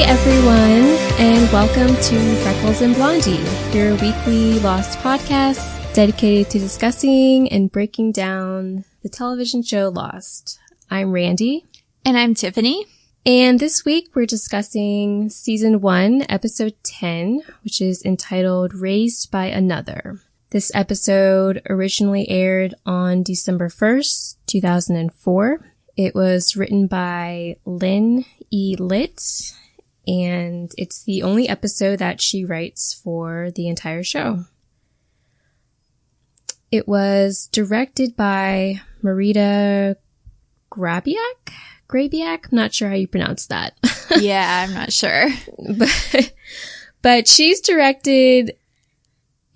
everyone, and welcome to Freckles and Blondie, your weekly Lost podcast dedicated to discussing and breaking down the television show Lost. I'm Randi. And I'm Tiffany. And this week we're discussing Season 1, Episode 10, which is entitled Raised by Another. This episode originally aired on December 1st, 2004. It was written by Lynn E. Litt, and it's the only episode that she writes for the entire show. It was directed by Marita Grabiak? I'm not sure how you pronounce that. Yeah, I'm not sure. But she's directed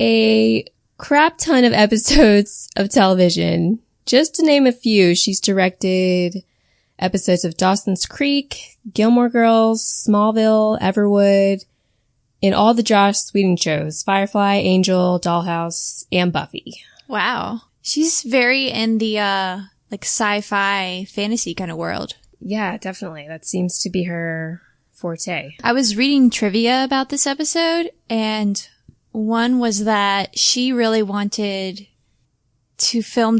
a crap ton of episodes of television. Just to name a few, she's directed episodes of Dawson's Creek, Gilmore Girls, Smallville, Everwood, and all the Joss Whedon shows, Firefly, Angel, Dollhouse, and Buffy. Wow. She's very in the, sci-fi fantasy kind of world. Yeah, definitely. That seems to be her forte. I was reading trivia about this episode, and one was that she really wanted to film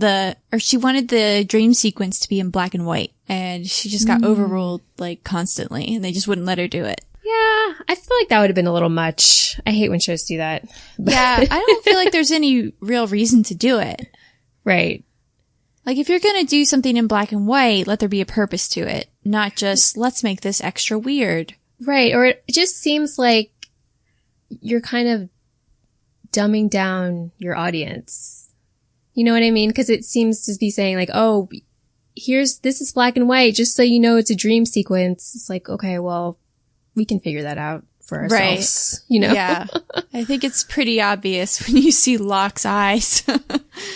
she wanted the dream sequence to be in black and white, and she just got overruled, constantly, and they just wouldn't let her do it. Yeah, I feel like that would have been a little much. I hate when shows do that. Yeah, I don't feel like there's any real reason to do it. Right. Like, if you're gonna do something in black and white, let there be a purpose to it, not just, let's make this extra weird. Right, or it just seems like you're kind of dumbing down your audience. You know what I mean? Because it seems to be saying this is black and white, just so you know it's a dream sequence. It's like, okay, well, we can figure that out for ourselves, you know? Yeah. I think it's pretty obvious when you see Locke's eyes.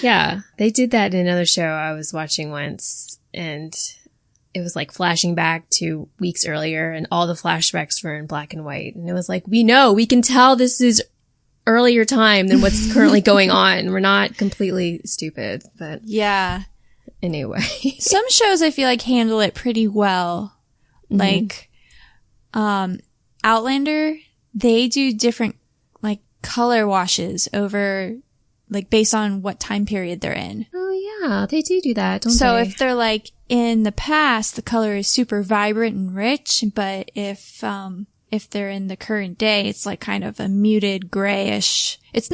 Yeah. They did that in another show I was watching once, and it was like flashing back to weeks earlier, and all the flashbacks were in black and white. And it was like, we can tell this is earlier time than what's currently going on. We're not completely stupid, but yeah. Anyway. Some shows I feel like handle it pretty well. Mm-hmm. Like, Outlander, they do different, color washes over, based on what time period they're in. Oh yeah, they do that, don't they? So if they're in the past, the color is super vibrant and rich, but if they're in the current day, it's kind of a muted grayish. It's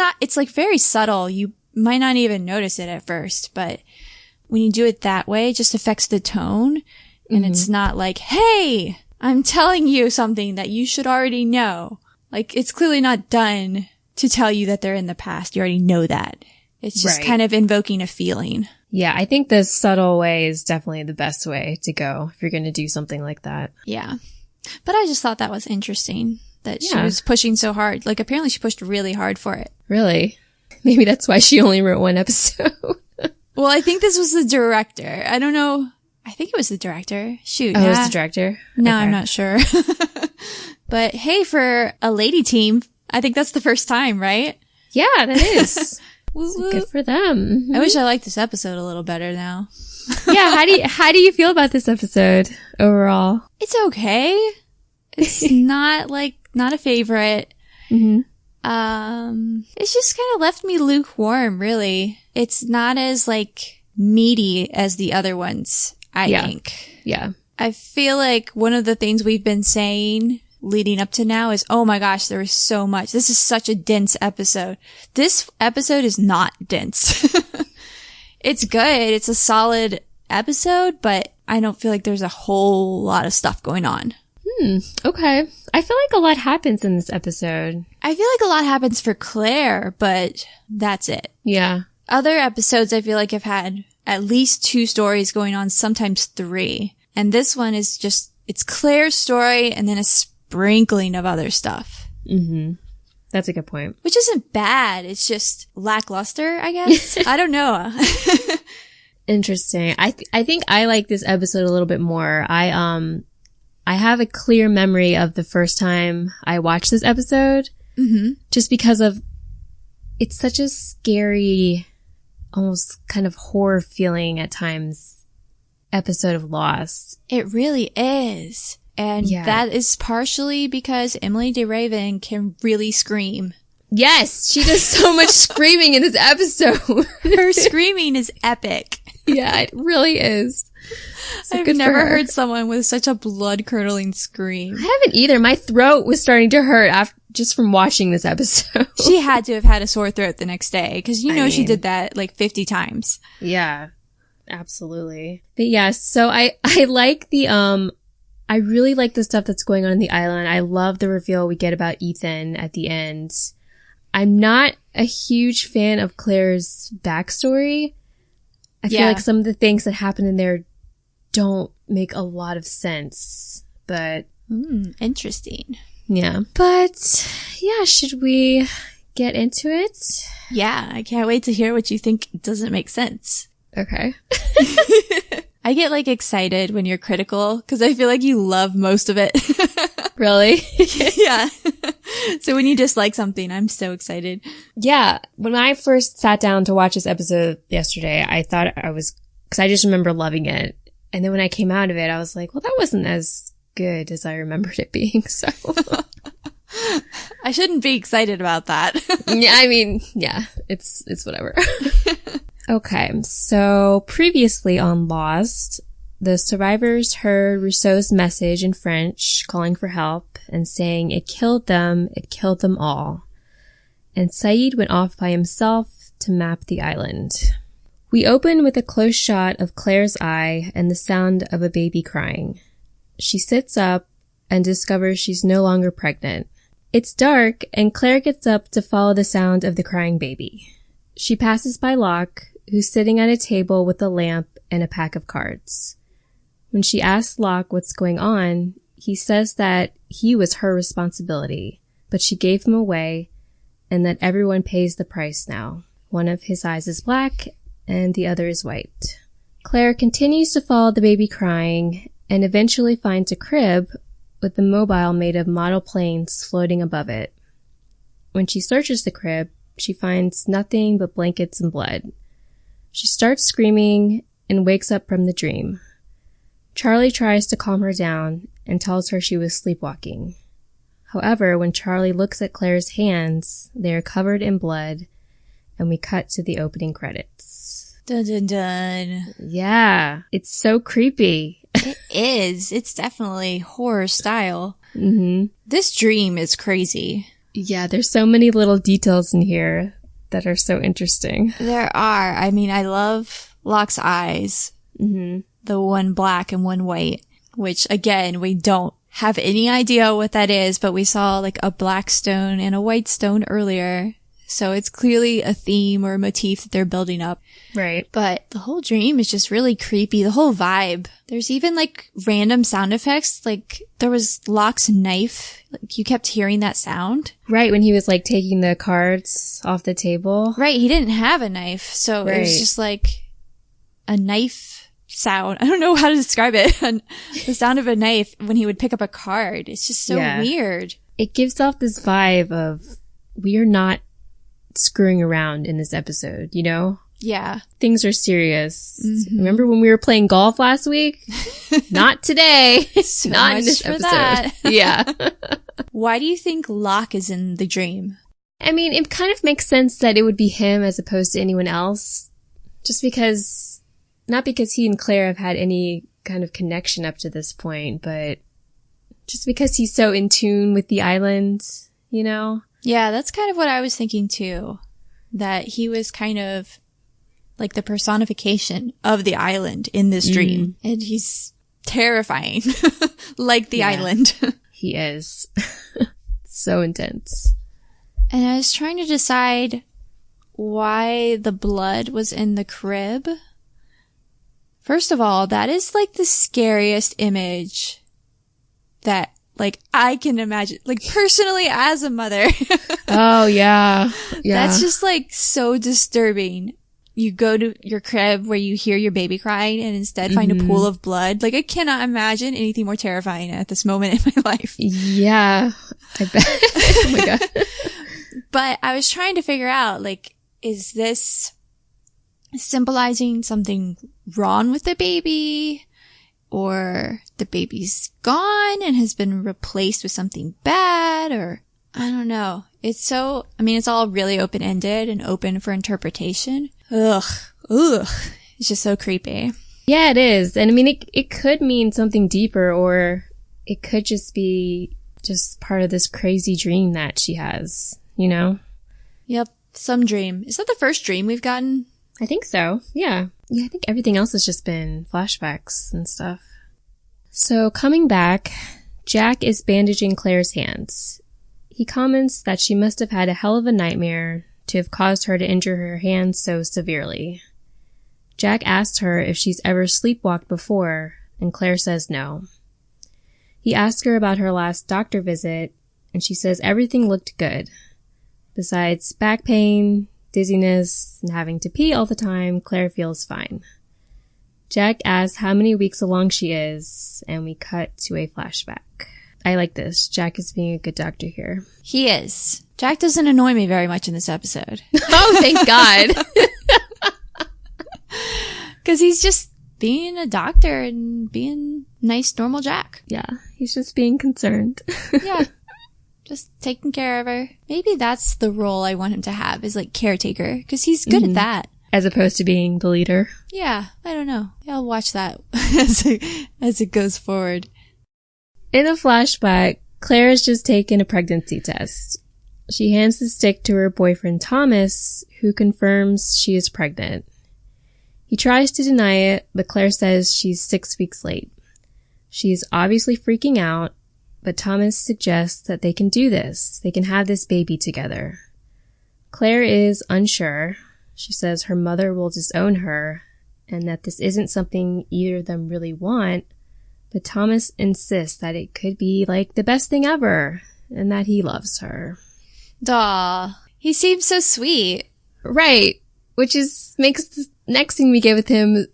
very subtle. You might not even notice it at first, but when you do it that way, it just affects the tone. And it's not hey, I'm telling you something that you should already know. It's clearly not done to tell you that they're in the past. You already know that. It's just kind of invoking a feeling. Yeah, I think the subtle way is definitely the best way to go if you're going to do something like that. Yeah. But I just thought that was interesting that she was pushing so hard. Apparently she pushed really hard for it. Really? Maybe that's why she only wrote one episode. Well, I think this was the director. I don't know. I think it was the director. Shoot. Oh, it was the director? No, okay. I'm not sure. But hey, for a lady team, I think that's the first time, right? Yeah, that is. So good for them. Mm-hmm. I wish I liked this episode a little better now. Yeah, how do you feel about this episode overall? It's okay. It's not a favorite. Mm-hmm. It's just kind of left me lukewarm, really. It's not as meaty as the other ones, I think. Yeah. I feel like one of the things we've been saying leading up to now is, oh my gosh, there is so much. This is such a dense episode. This episode is not dense. It's good. It's a solid episode, but I don't feel like there's a whole lot of stuff going on. Okay. I feel like a lot happens in this episode. I feel like a lot happens for Claire, but that's it. Yeah. Other episodes I feel like have had at least 2 stories going on, sometimes 3. And this one is just, it's Claire's story and then a sprinkling of other stuff. Mm-hmm. That's a good point. Which isn't bad. It's just lackluster, I guess. I don't know. Interesting. I think I like this episode a little bit more. I have a clear memory of the first time I watched this episode. Mm-hmm. Just because of, it's such a scary, almost kind of horror feeling at times episode of Lost. It really is. And that is partially because Emily DeRaven can really scream. Yes, she does so much screaming in this episode. Her screaming is epic. Yeah, it really is. So I've never heard someone with such a blood-curdling scream. I haven't either. My throat was starting to hurt just from watching this episode. She had to have had a sore throat the next day, because she did that like 50 times. Yeah, absolutely. But yeah, so I like I really like the stuff that's going on in the island. I love the reveal we get about Ethan at the end. I'm not a huge fan of Claire's backstory. I feel like some of the things that happen in there don't make a lot of sense, but... interesting. Yeah. But, yeah, should we get into it? Yeah, I can't wait to hear what you think doesn't make sense. Okay. I get, like, excited when you're critical, because I feel like you love most of it. Really? Yeah. So when you dislike something, I'm so excited. Yeah. When I first sat down to watch this episode yesterday, I thought because I just remember loving it. And then when I came out of it, I was like, well, that wasn't as good as I remembered it being, so. I shouldn't be excited about that. Yeah, I mean, yeah, it's whatever. Okay, so previously on Lost, the survivors heard Rousseau's message in French calling for help and saying it killed them all. And Saeed went off by himself to map the island. We open with a close shot of Claire's eye and the sound of a baby crying. She sits up and discovers she's no longer pregnant. It's dark and Claire gets up to follow the sound of the crying baby. She passes by Locke, who's sitting at a table with a lamp and a pack of cards. When she asks Locke what's going on, he says that he was her responsibility, but she gave him away and that everyone pays the price now. One of his eyes is black and the other is white. Claire continues to follow the baby crying and eventually finds a crib with the mobile made of model planes floating above it. When she searches the crib, she finds nothing but blankets and blood. She starts screaming and wakes up from the dream. Charlie tries to calm her down and tells her she was sleepwalking. However, when Charlie looks at Claire's hands, they are covered in blood, and we cut to the opening credits. Dun dun dun. Yeah, it's so creepy. It is. It's definitely horror style. Mm-hmm. This dream is crazy. Yeah, there's so many little details in here that are so interesting. There are. I mean, I love Locke's eyes. Mm-hmm. The one black and one white, which again, we don't have any idea what that is, but we saw like a black stone and a white stone earlier. So it's clearly a theme or a motif that they're building up. Right. But the whole dream is just really creepy. The whole vibe. There's even like random sound effects. Like there was Locke's knife. Like you kept hearing that sound. Right. When he was like taking the cards off the table. Right. He didn't have a knife. So it was just like a knife sound. I don't know how to describe it. The sound of a knife when he would pick up a card. It's just so weird. It gives off this vibe of we are not screwing around in this episode, you know? Yeah. Things are serious. Mm-hmm. Remember when we were playing golf last week? Not today. So not much in this for episode. that. Yeah. Why do you think Locke is in the dream? I mean, it kind of makes sense that it would be him as opposed to anyone else. Just because, not because he and Claire have had any kind of connection up to this point, but just because he's so in tune with the island, you know? Yeah, that's kind of what I was thinking too. That he was kind of like the personification of the island in this dream. And he's terrifying, like the island. He is. So intense. And I was trying to decide why the blood was in the crib. First of all, that is like the scariest image that like I can imagine, like personally as a mother. Oh yeah. Yeah. That's just like so disturbing. You go to your crib where you hear your baby crying and instead find a pool of blood. Like I cannot imagine anything more terrifying at this moment in my life. Yeah. I bet. Oh my God. But I was trying to figure out, like, is this symbolizing something wrong with the baby? or the baby's gone and has been replaced with something bad, or I don't know. It's all really open-ended and open for interpretation. Ugh. It's just so creepy. Yeah, it is. And I mean, it could mean something deeper, or it could just be just part of this crazy dream that she has, you know? Yep. Some dream. Is that the first dream we've gotten? I think so. Yeah. Yeah, I think everything else has just been flashbacks and stuff. So coming back, Jack is bandaging Claire's hands. He comments that she must have had a hell of a nightmare to have caused her to injure her hands so severely. Jack asks her if she's ever sleepwalked before, and Claire says no. He asks her about her last doctor visit, and she says everything looked good. Besides back pain, dizziness, and having to pee all the time, Claire feels fine. Jack asks how many weeks along she is, and we cut to a flashback. I like this. Jack is being a good doctor here. He is. Jack doesn't annoy me very much in this episode. Oh, thank God. Because he's just being a doctor and being nice, normal Jack. Yeah, he's just being concerned. Yeah. Just taking care of her. Maybe that's the role I want him to have, is like caretaker, because he's good at that. As opposed to being the leader. Yeah, I don't know. I'll watch that as it goes forward. In a flashback, Claire has just taken a pregnancy test. She hands the stick to her boyfriend Thomas, who confirms she is pregnant. He tries to deny it, but Claire says she's 6 weeks late. She is obviously freaking out, but Thomas suggests that they can do this. They can have this baby together. Claire is unsure. She says her mother will disown her, and that this isn't something either of them really want, but Thomas insists that it could be like the best thing ever, and that he loves her. Aw, he seems so sweet. Right, which makes the next thing we get with him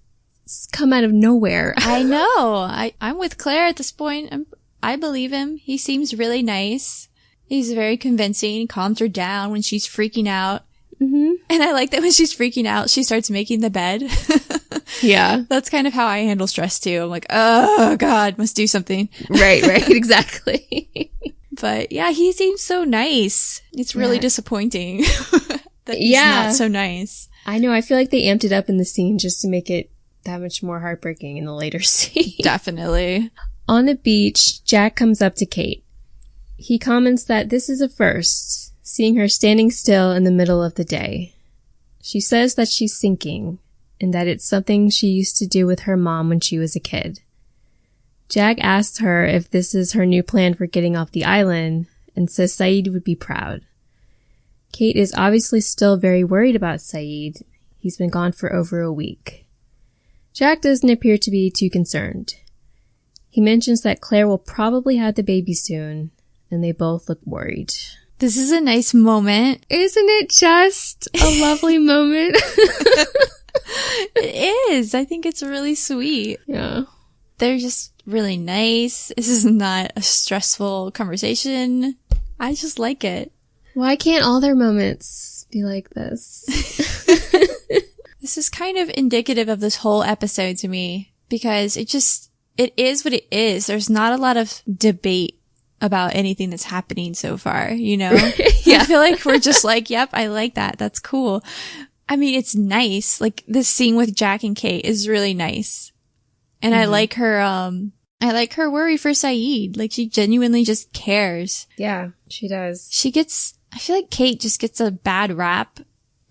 come out of nowhere. I know. I'm with Claire at this point. I believe him. He seems really nice. He's very convincing. He calms her down when she's freaking out. Mm-hmm. And I like that when she's freaking out, she starts making the bed. Yeah. That's kind of how I handle stress too. I'm like, oh God, must do something. Right, exactly. But yeah, he seems so nice. It's really disappointing that he's not so nice. I know. I feel like they amped it up in the scene just to make it that much more heartbreaking in the later scene. Definitely. On the beach, Jack comes up to Kate. He comments that this is a first, seeing her standing still in the middle of the day. She says that she's sinking, and that it's something she used to do with her mom when she was a kid. Jack asks her if this is her new plan for getting off the island, and says Saeed would be proud. Kate is obviously still very worried about Saeed. He's been gone for over a week. Jack doesn't appear to be too concerned. He mentions that Claire will probably have the baby soon, and they both look worried. This is a nice moment. Isn't it just a lovely moment? It is. I think it's really sweet. Yeah. They're just really nice. This is not a stressful conversation. I just like it. Why can't all their moments be like this? This is kind of indicative of this whole episode to me, because it is what it is. There's not a lot of debate about anything that's happening so far, you know? Yeah. I feel like we're just like, yep, I like that. That's cool. I mean, it's nice. Like, this scene with Jack and Kate is really nice. And I like her worry for Saeed. Like, she genuinely just cares. Yeah, she does. I feel like Kate just gets a bad rap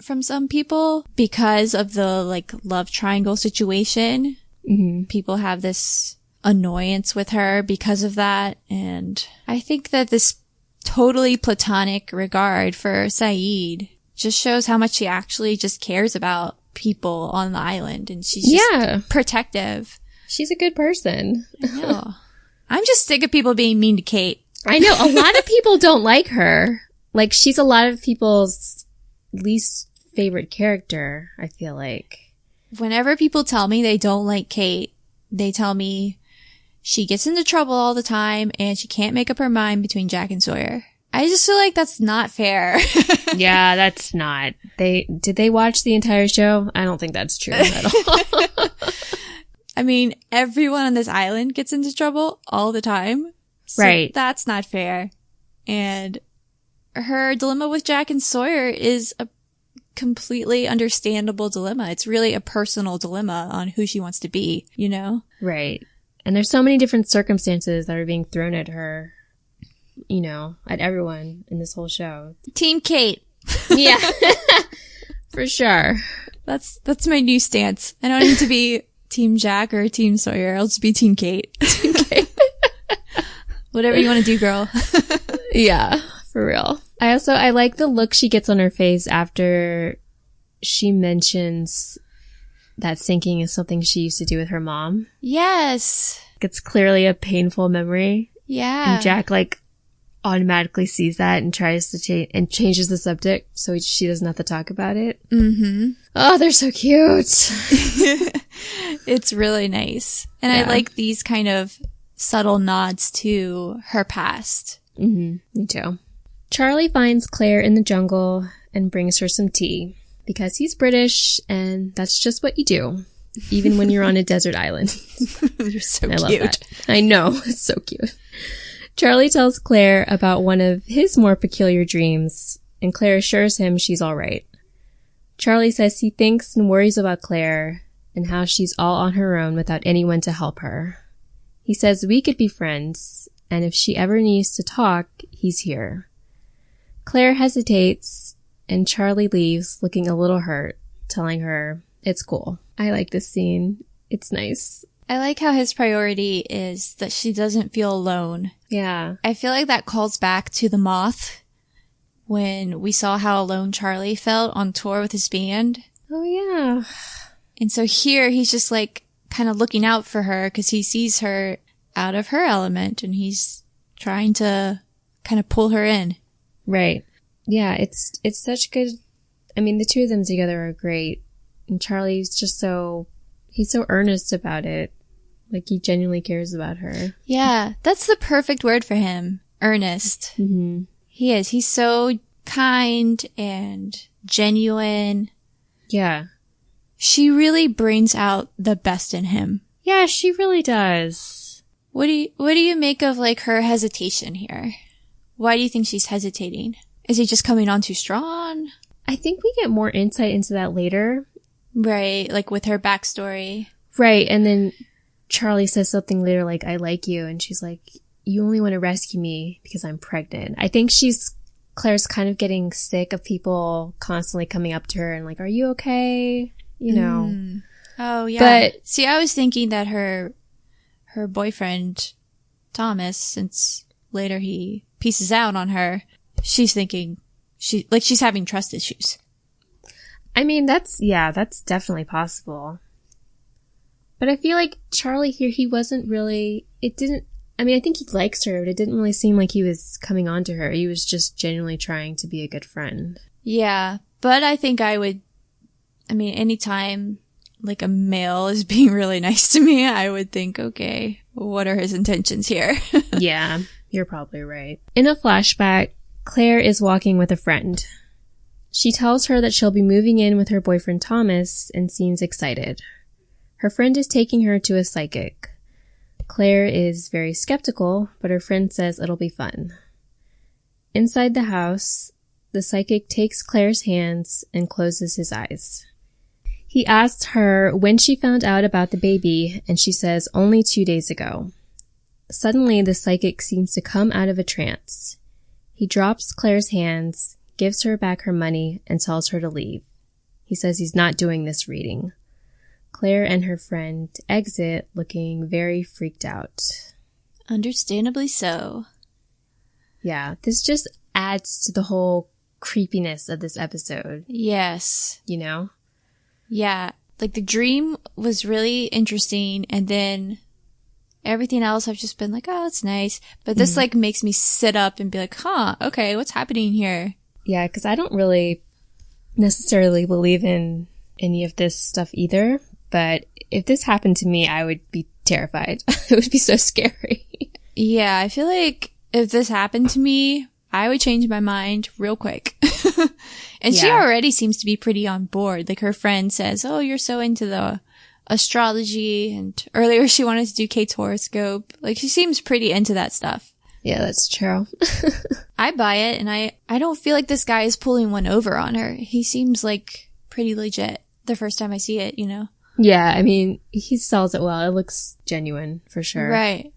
from some people because of the, like, love triangle situation. Mm-hmm. People have this annoyance with her because of that. And I think that this totally platonic regard for Saeed just shows how much she actually just cares about people on the island. And she's just protective. She's a good person. I know. I'm just sick of people being mean to Kate. I know. A lot of people don't like her. Like, she's a lot of people's least favorite character, I feel like. Whenever people tell me they don't like Kate, they tell me she gets into trouble all the time and she can't make up her mind between Jack and Sawyer. I just feel like that's not fair. Yeah, that's not. Did they watch the entire show? I don't think that's true at all. I mean, everyone on this island gets into trouble all the time. So right. That's not fair. And her dilemma with Jack and Sawyer is a completely understandable dilemma. It's really a personal dilemma on who she wants to be, you know? Right. And there's so many different circumstances that are being thrown at her, you know, at everyone in this whole show. Team Kate. Yeah. For sure. That's my new stance. I don't need to be Team Jack or Team Sawyer. I'll just be Team Kate. Team Kate. Whatever you want to do, girl. Yeah, for real. I like the look she gets on her face after she mentions that sinking is something she used to do with her mom. Yes. It's clearly a painful memory. Yeah. And Jack, like, automatically sees that and tries to changes the subject so she doesn't have to talk about it. Mm-hmm. Oh, they're so cute. It's really nice. And yeah. I like these kind of subtle nods to her past. Mm-hmm. Me too. Charlie finds Claire in the jungle and brings her some tea because he's British and that's just what you do, even when you're on a desert island. They're so cute. Love that. I know. It's so cute. Charlie tells Claire about one of his more peculiar dreams, and Claire assures him she's all right. Charlie says he thinks and worries about Claire and how she's all on her own without anyone to help her. He says we could be friends, and if she ever needs to talk, he's here. Claire hesitates, and Charlie leaves looking a little hurt, telling her it's cool. I like this scene. It's nice. I like how his priority is that she doesn't feel alone. Yeah. I feel like that calls back to The Moth when we saw how alone Charlie felt on tour with his band. Oh, yeah. And so here he's just like kind of looking out for her because he sees her out of her element and he's trying to kind of pull her in. Right. Yeah, it's such good. I mean, the two of them together are great. And Charlie's just he's so earnest about it. Like, he genuinely cares about her. Yeah, that's the perfect word for him. Earnest. Mm-hmm. He is. He's so kind and genuine. Yeah. She really brings out the best in him. Yeah, she really does. What do you make of, like, her hesitation here? Why do you think she's hesitating? Is he just coming on too strong? I think we get more insight into that later. Right, like with her backstory. Right, and then Charlie says something later like, I like you, and she's like, you only want to rescue me because I'm pregnant. I think Claire's kind of getting sick of people constantly coming up to her and like, are you okay? You know. Mm. Oh, yeah. But see, I was thinking that her boyfriend, Thomas, since later he pieces out on her, she's thinking she's having trust issues. I mean, that's definitely possible. But I feel like Charlie here, he wasn't really, I think he likes her, but it didn't really seem like he was coming on to her. He was just genuinely trying to be a good friend. Yeah, but I think anytime like a male is being really nice to me, I would think, okay, what are his intentions here? Yeah, you're probably right. In a flashback, Claire is walking with a friend. She tells her that she'll be moving in with her boyfriend Thomas and seems excited. Her friend is taking her to a psychic. Claire is very skeptical, but her friend says it'll be fun. Inside the house, the psychic takes Claire's hands and closes his eyes. He asks her when she found out about the baby, and she says only 2 days ago. Suddenly, the psychic seems to come out of a trance. He drops Claire's hands, gives her back her money, and tells her to leave. He says he's not doing this reading. Claire and her friend exit looking very freaked out. Understandably so. Yeah, this just adds to the whole creepiness of this episode. Yes. You know? Yeah. Like, the dream was really interesting, and then everything else I've just been like, oh, it's nice. But this, like, makes me sit up and be like, okay, what's happening here? Yeah, because I don't really necessarily believe in any of this stuff either. But if this happened to me, I would be terrified. It would be so scary. Yeah, I feel like if this happened to me, I would change my mind real quick. And she already seems to be pretty on board. Like, her friend says, oh, you're so into the astrology, and earlier she wanted to do Kate's horoscope. Like, she seems pretty into that stuff. Yeah, that's true. I buy it, and I don't feel like this guy is pulling one over on her. He seems like pretty legit the first time I see it, you know? Yeah, I mean, he sells it well. It looks genuine, for sure. Right.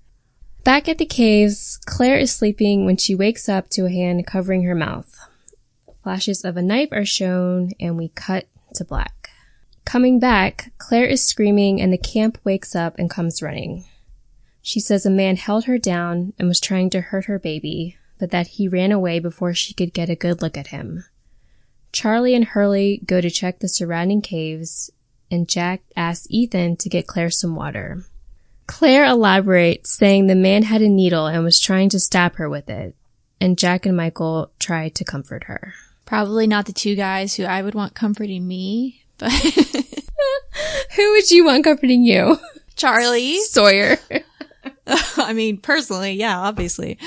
Back at the caves, Claire is sleeping when she wakes up to a hand covering her mouth. Flashes of a knife are shown, and we cut to black. Coming back, Claire is screaming, and the camp wakes up and comes running. She says a man held her down and was trying to hurt her baby, but that he ran away before she could get a good look at him. Charlie and Hurley go to check the surrounding caves, and Jack asks Ethan to get Claire some water. Claire elaborates, saying the man had a needle and was trying to stab her with it, and Jack and Michael try to comfort her. Probably not the two guys who I would want comforting me, but... Who would you want comforting you? Charlie. Sawyer. I mean, personally, yeah, obviously.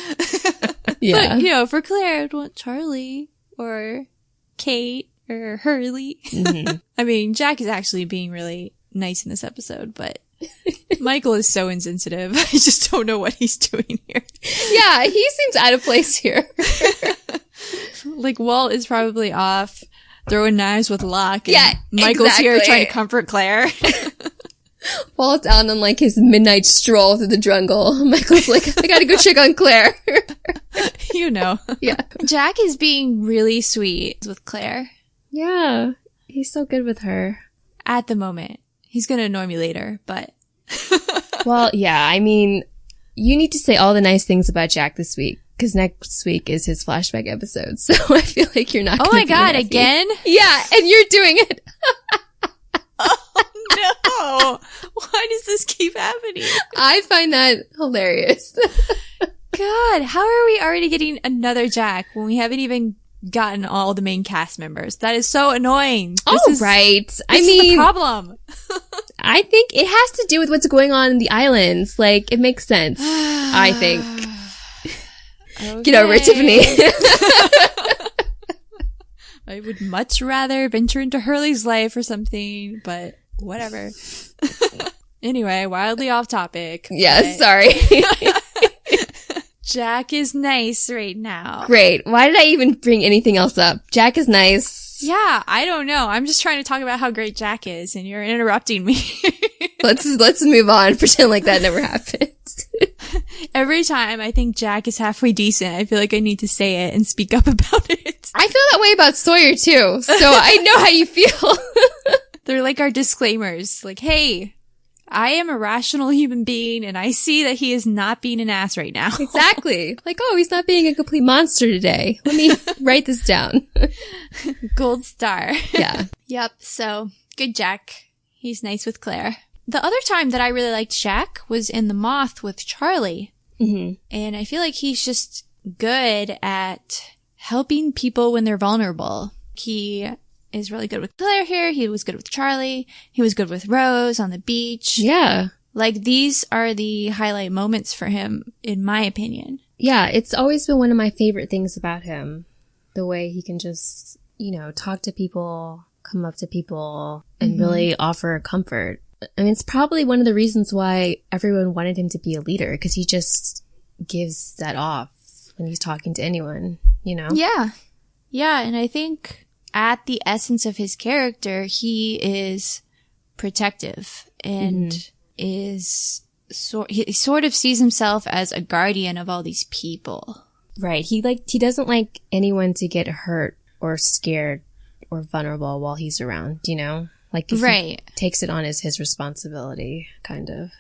Yeah. But, you know, for Claire, I'd want Charlie or Kate or Hurley. Mm-hmm. I mean, Jack is actually being really nice in this episode, but Michael is so insensitive. I just don't know what he's doing here. Yeah, he seems out of place here. Like, Walt is probably off throwing knives with Locke. And yeah, Michael's exactly. here trying to comfort Claire. Walt's out on like his midnight stroll through the jungle. Michael's like, I gotta go check on Claire. You know. Yeah. Jack is being really sweet with Claire. Yeah. He's so good with her. At the moment. He's gonna annoy me later, but. Well, yeah, I mean, you need to say all the nice things about Jack this week, because next week is his flashback episode, so I feel like you're not gonna Oh my god, happy. again? Yeah, and you're doing it. Oh no! Why does this keep happening? I find that hilarious. God, how are we already getting another Jack when we haven't even gotten all the main cast members? That is so annoying. Right. This is the problem. I think it has to do with what's going on in the islands. Like, it makes sense, I think. Okay. Get over it, Tiffany. I would much rather venture into Hurley's life or something, but whatever. Anyway, wildly off topic. Yeah, sorry. Jack is nice right now. Great. Why did I even bring anything else up? Jack is nice. Yeah, I don't know. I'm just trying to talk about how great Jack is, and you're interrupting me. Let's move on. Pretend like that never happened. Every time I think Jack is halfway decent, I feel like I need to say it and speak up about it. I feel that way about Sawyer too, so I know how you feel. They're like our disclaimers. Like, hey, I am a rational human being, and I see that he is not being an ass right now. Exactly. Like, oh, he's not being a complete monster today. Let me write this down. Gold star. Yeah. Yep. So, good Jack. He's nice with Claire. The other time that I really liked Jack was in The Moth with Charlie. Mm-hmm. And I feel like he's just good at helping people when they're vulnerable. He is really good with Claire here. He was good with Charlie. He was good with Rose on the beach. Yeah. Like, these are the highlight moments for him, in my opinion. Yeah, it's always been one of my favorite things about him. The way he can just, talk to people, come up to people, and really offer comfort. I mean, it's probably one of the reasons why everyone wanted him to be a leader, because he just gives that off when he's talking to anyone, Yeah. Yeah, and I think at the essence of his character, he is protective and he sort of sees himself as a guardian of all these people. Right. He doesn't like anyone to get hurt or scared or vulnerable while he's around, Like, if he takes it on as his responsibility, kind of.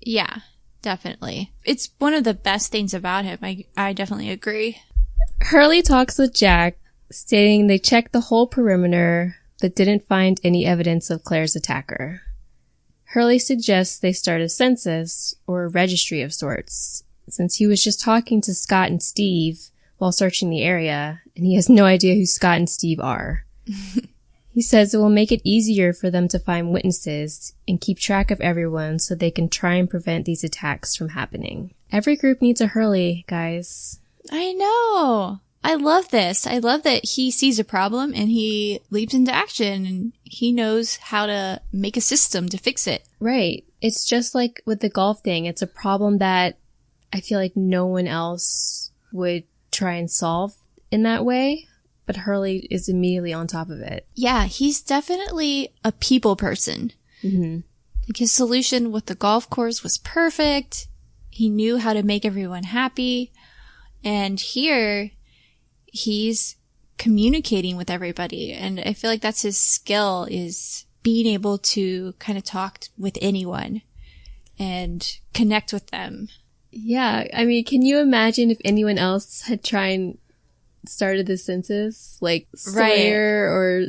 Yeah, definitely. It's one of the best things about him. I definitely agree. Hurley talks with Jack, stating they checked the whole perimeter, but didn't find any evidence of Claire's attacker. Hurley suggests they start a census, or a registry of sorts, since he was just talking to Scott and Steve while searching the area, and he has no idea who Scott and Steve are. He says it will make it easier for them to find witnesses and keep track of everyone so they can try and prevent these attacks from happening. Every group needs a Hurley, guys. I know. I love this. I love that he sees a problem and he leaps into action and he knows how to make a system to fix it. Right. It's just like with the golf thing. It's a problem that I feel like no one else would try and solve in that way. But Hurley is immediately on top of it. Yeah, he's definitely a people person. Mm-hmm. Like his solution with the golf course was perfect. He knew how to make everyone happy. And here, he's communicating with everybody. And I feel like that's his skill, is being able to kind of talk with anyone and connect with them. Yeah. I mean, can you imagine if anyone else had tried and started the census? Like Sawyer or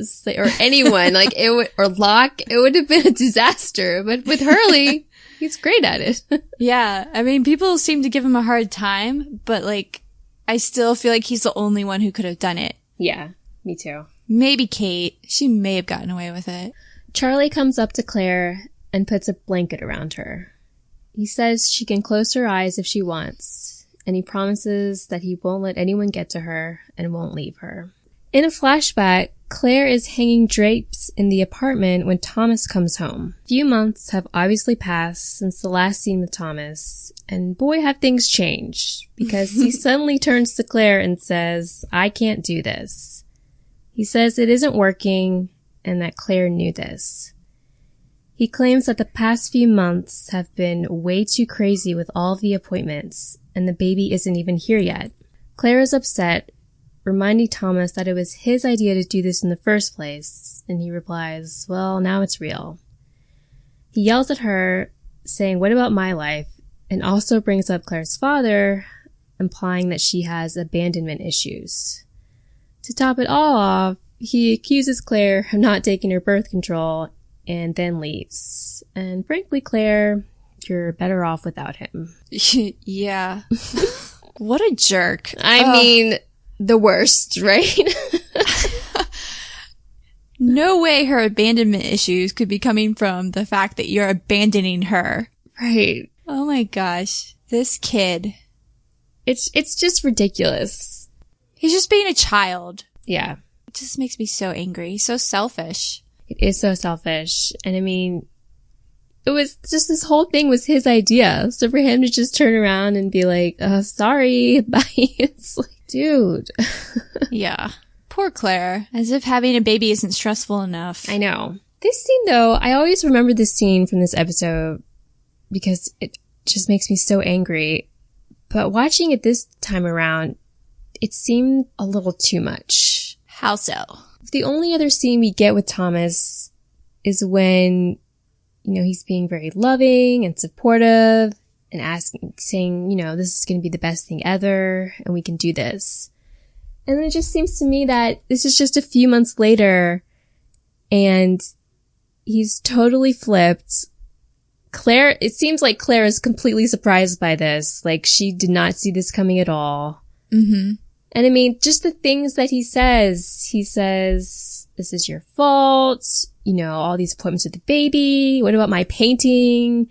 anyone, like it would, or Locke, it would have been a disaster. But with Hurley, he's great at it. Yeah. I mean, people seem to give him a hard time, but like, I still feel like he's the only one who could have done it. Yeah, me too. Maybe Kate. She may have gotten away with it. Charlie comes up to Claire and puts a blanket around her. He says she can close her eyes if she wants, and he promises that he won't let anyone get to her and won't leave her. In a flashback, Claire is hanging drapes in the apartment when Thomas comes home. A few months have obviously passed since the last scene with Thomas, and boy have things changed, because he suddenly turns to Claire and says, "I can't do this." He says it isn't working and that Claire knew this. He claims that the past few months have been way too crazy with all of the appointments, and the baby isn't even here yet. Claire is upset, reminding Thomas that it was his idea to do this in the first place, and he replies, "Well, now it's real." He yells at her, saying, "What about my life?" and also brings up Claire's father, implying that she has abandonment issues. To top it all off, he accuses Claire of not taking her birth control and then leaves. And frankly, Claire, you're better off without him. Yeah. What a jerk. I mean, the worst, right? No way her abandonment issues could be coming from the fact that you're abandoning her. Right. Oh my gosh. This kid. It's just ridiculous. He's just being a child. Yeah. It just makes me so angry. So selfish. It is so selfish. And I mean, it was just, this whole thing was his idea. So for him to just turn around and be like, sorry, bye. It's like, dude. Yeah. Poor Claire. As if having a baby isn't stressful enough. I know. This scene though, I always remember this scene from this episode because it just makes me so angry. But watching it this time around, it seemed a little too much. How so? The only other scene we get with Thomas is when, you know, he's being very loving and supportive and saying, you know, this is going to be the best thing ever and we can do this. And then it just seems to me that this is just a few months later and he's totally flipped. Claire, it seems like Claire is completely surprised by this. Like she did not see this coming at all. Mm-hmm. And I mean, just the things that he says, this is your fault, you know, all these appointments with the baby, what about my painting,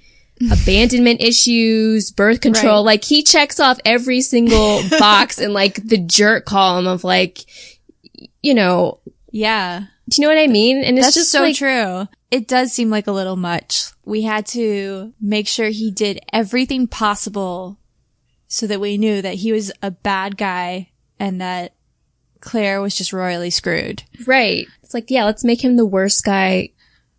abandonment issues, birth control, right. Like he checks off every single box in like the jerk column of like, you know. Yeah. Do you know what I mean? And it's That's just so like, true. It does seem like a little much. We had to make sure he did everything possible so that we knew that he was a bad guy and that Claire was just royally screwed. Right. It's like, yeah, let's make him the worst guy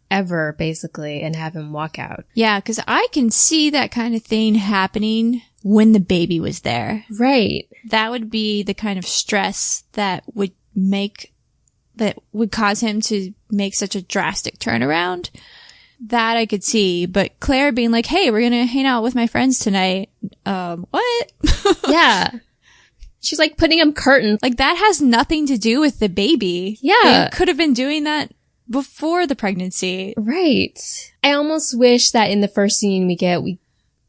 ever, basically, and have him walk out. Yeah, because I can see that kind of thing happening when the baby was there. Right. That would be the kind of stress that would cause him to make such a drastic turnaround. That I could see. But Claire being like, hey, we're going to hang out with my friends tonight. What? Yeah. She's like putting him curtains. Like that has nothing to do with the baby. Yeah. They could have been doing that before the pregnancy. Right. I almost wish that in the first scene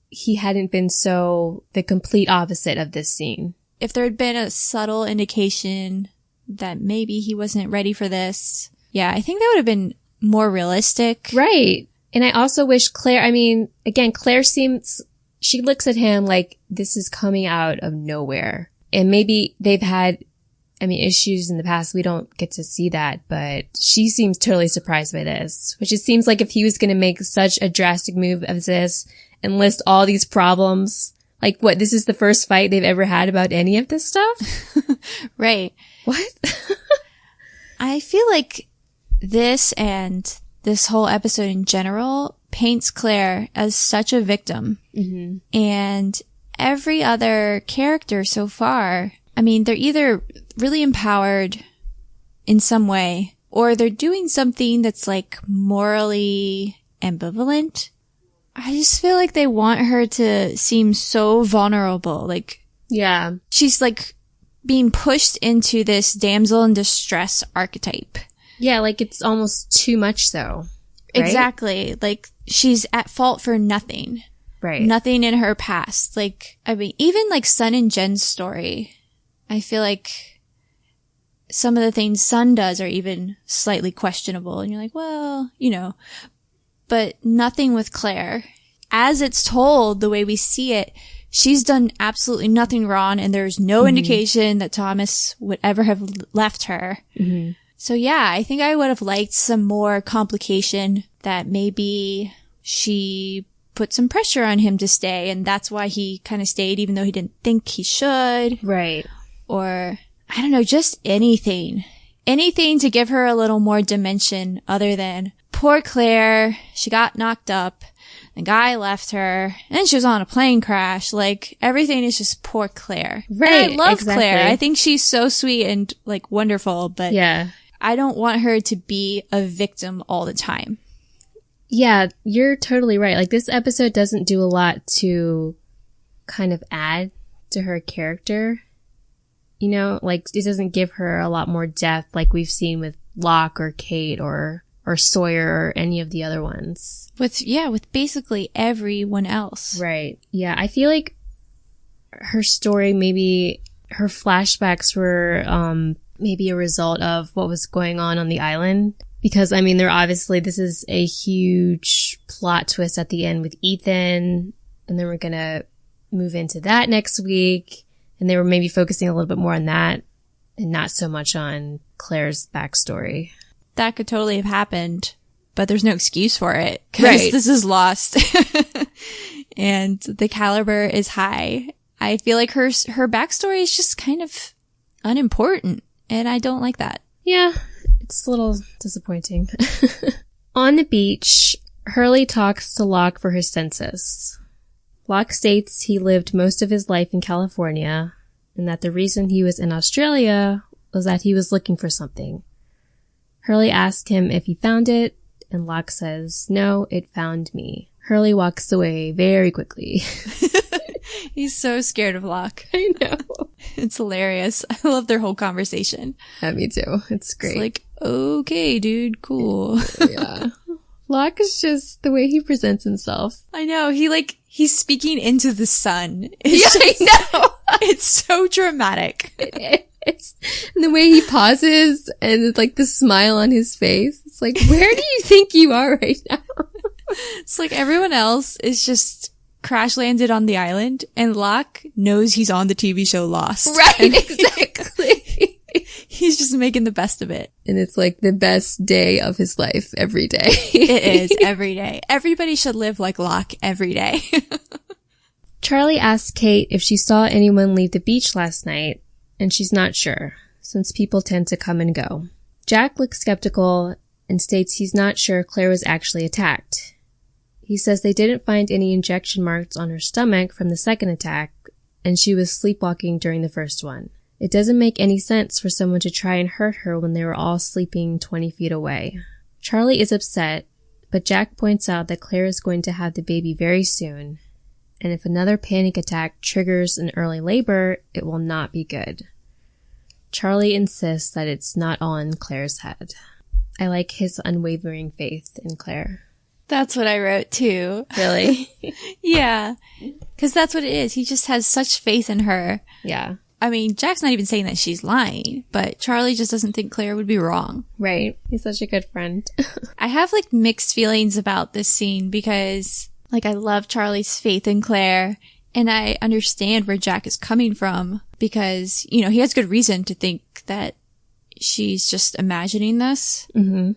he hadn't been so the complete opposite of this scene. If there had been a subtle indication that maybe he wasn't ready for this. Yeah, I think that would have been more realistic. Right. And I also wish Claire, I mean, again, Claire she looks at him like this is coming out of nowhere. And maybe they've had I mean, issues in the past, we don't get to see that, but she seems totally surprised by this, which it seems like if he was going to make such a drastic move as this and list all these problems, like what, this is the first fight they've ever had about any of this stuff? Right. What? I feel like this and this whole episode in general paints Claire as such a victim. Mm-hmm. And every other character so far, I mean, they're either really empowered in some way, or they're doing something that's like morally ambivalent. I just feel like they want her to seem so vulnerable. Like, yeah, she's like being pushed into this damsel in distress archetype. Yeah, like it's almost too much though. Right? Exactly. Like she's at fault for nothing. Right. Nothing in her past. Like, I mean, even like Sun and Jen's story, I feel like some of the things Sun does are even slightly questionable. And you're like, well, you know, but nothing with Claire. As it's told, the way we see it, she's done absolutely nothing wrong, and there's no indication that Thomas would ever have left her. Mm-hmm. So yeah, I think I would have liked some more complication, that maybe she put some pressure on him to stay, and that's why he kind of stayed even though he didn't think he should. Right. Or, I don't know, just anything. Anything to give her a little more dimension other than, poor Claire, she got knocked up, the guy left her, and she was on a plane crash. Like, everything is just poor Claire. Right. And I love exactly. Claire. I think she's so sweet and, like, wonderful, but yeah, I don't want her to be a victim all the time. Yeah, you're totally right. Like, this episode doesn't do a lot to kind of add to her character. You know, like, it doesn't give her a lot more depth like we've seen with Locke or Kate or Sawyer or any of the other ones. With basically everyone else. Right. Yeah, I feel like her story, maybe her flashbacks were maybe a result of what was going on the island. Because, I mean, this is a huge plot twist at the end with Ethan, and then we're gonna move into that next week, and they were maybe focusing a little bit more on that, and not so much on Claire's backstory. That could totally have happened, but there's no excuse for it, because right. This is Lost, and the caliber is high. I feel like her backstory is just kind of unimportant, and I don't like that. Yeah. It's a little disappointing. On the beach, Hurley talks to Locke for his census. Locke states he lived most of his life in California, and that the reason he was in Australia was that he was looking for something. Hurley asks him if he found it, and Locke says, "No, it found me." Hurley walks away very quickly. He's so scared of Locke. I know. It's hilarious. I love their whole conversation. Yeah, me too. It's great. It's like, okay, dude, cool. Yeah. Locke is just the way he presents himself. I know. He's speaking into the sun. I know. It's so dramatic. It's and the way he pauses and like the smile on his face. It's like, where do you think you are right now? It's like everyone else is just crash landed on the island, and Locke knows he's on the TV show Lost. Right, exactly. He's just making the best of it. And it's like the best day of his life every day. It is every day. Everybody should live like Locke every day. Charlie asks Kate if she saw anyone leave the beach last night, and she's not sure, since people tend to come and go. Jack looks skeptical and states he's not sure Claire was actually attacked. He says they didn't find any injection marks on her stomach from the second attack, and she was sleepwalking during the first one. It doesn't make any sense for someone to try and hurt her when they were all sleeping 20 feet away. Charlie is upset, but Jack points out that Claire is going to have the baby very soon, and if another panic attack triggers an early labor, it will not be good. Charlie insists that it's not all in Claire's head. I like his unwavering faith in Claire. That's what I wrote too. Really? Yeah. Because that's what it is. He just has such faith in her. Yeah. I mean, Jack's not even saying that she's lying, but Charlie just doesn't think Claire would be wrong. Right. He's such a good friend. I have like mixed feelings about this scene because like I love Charlie's faith in Claire, And I understand where Jack is coming from because, you know, he has good reason to think that she's just imagining this. Mm-hmm.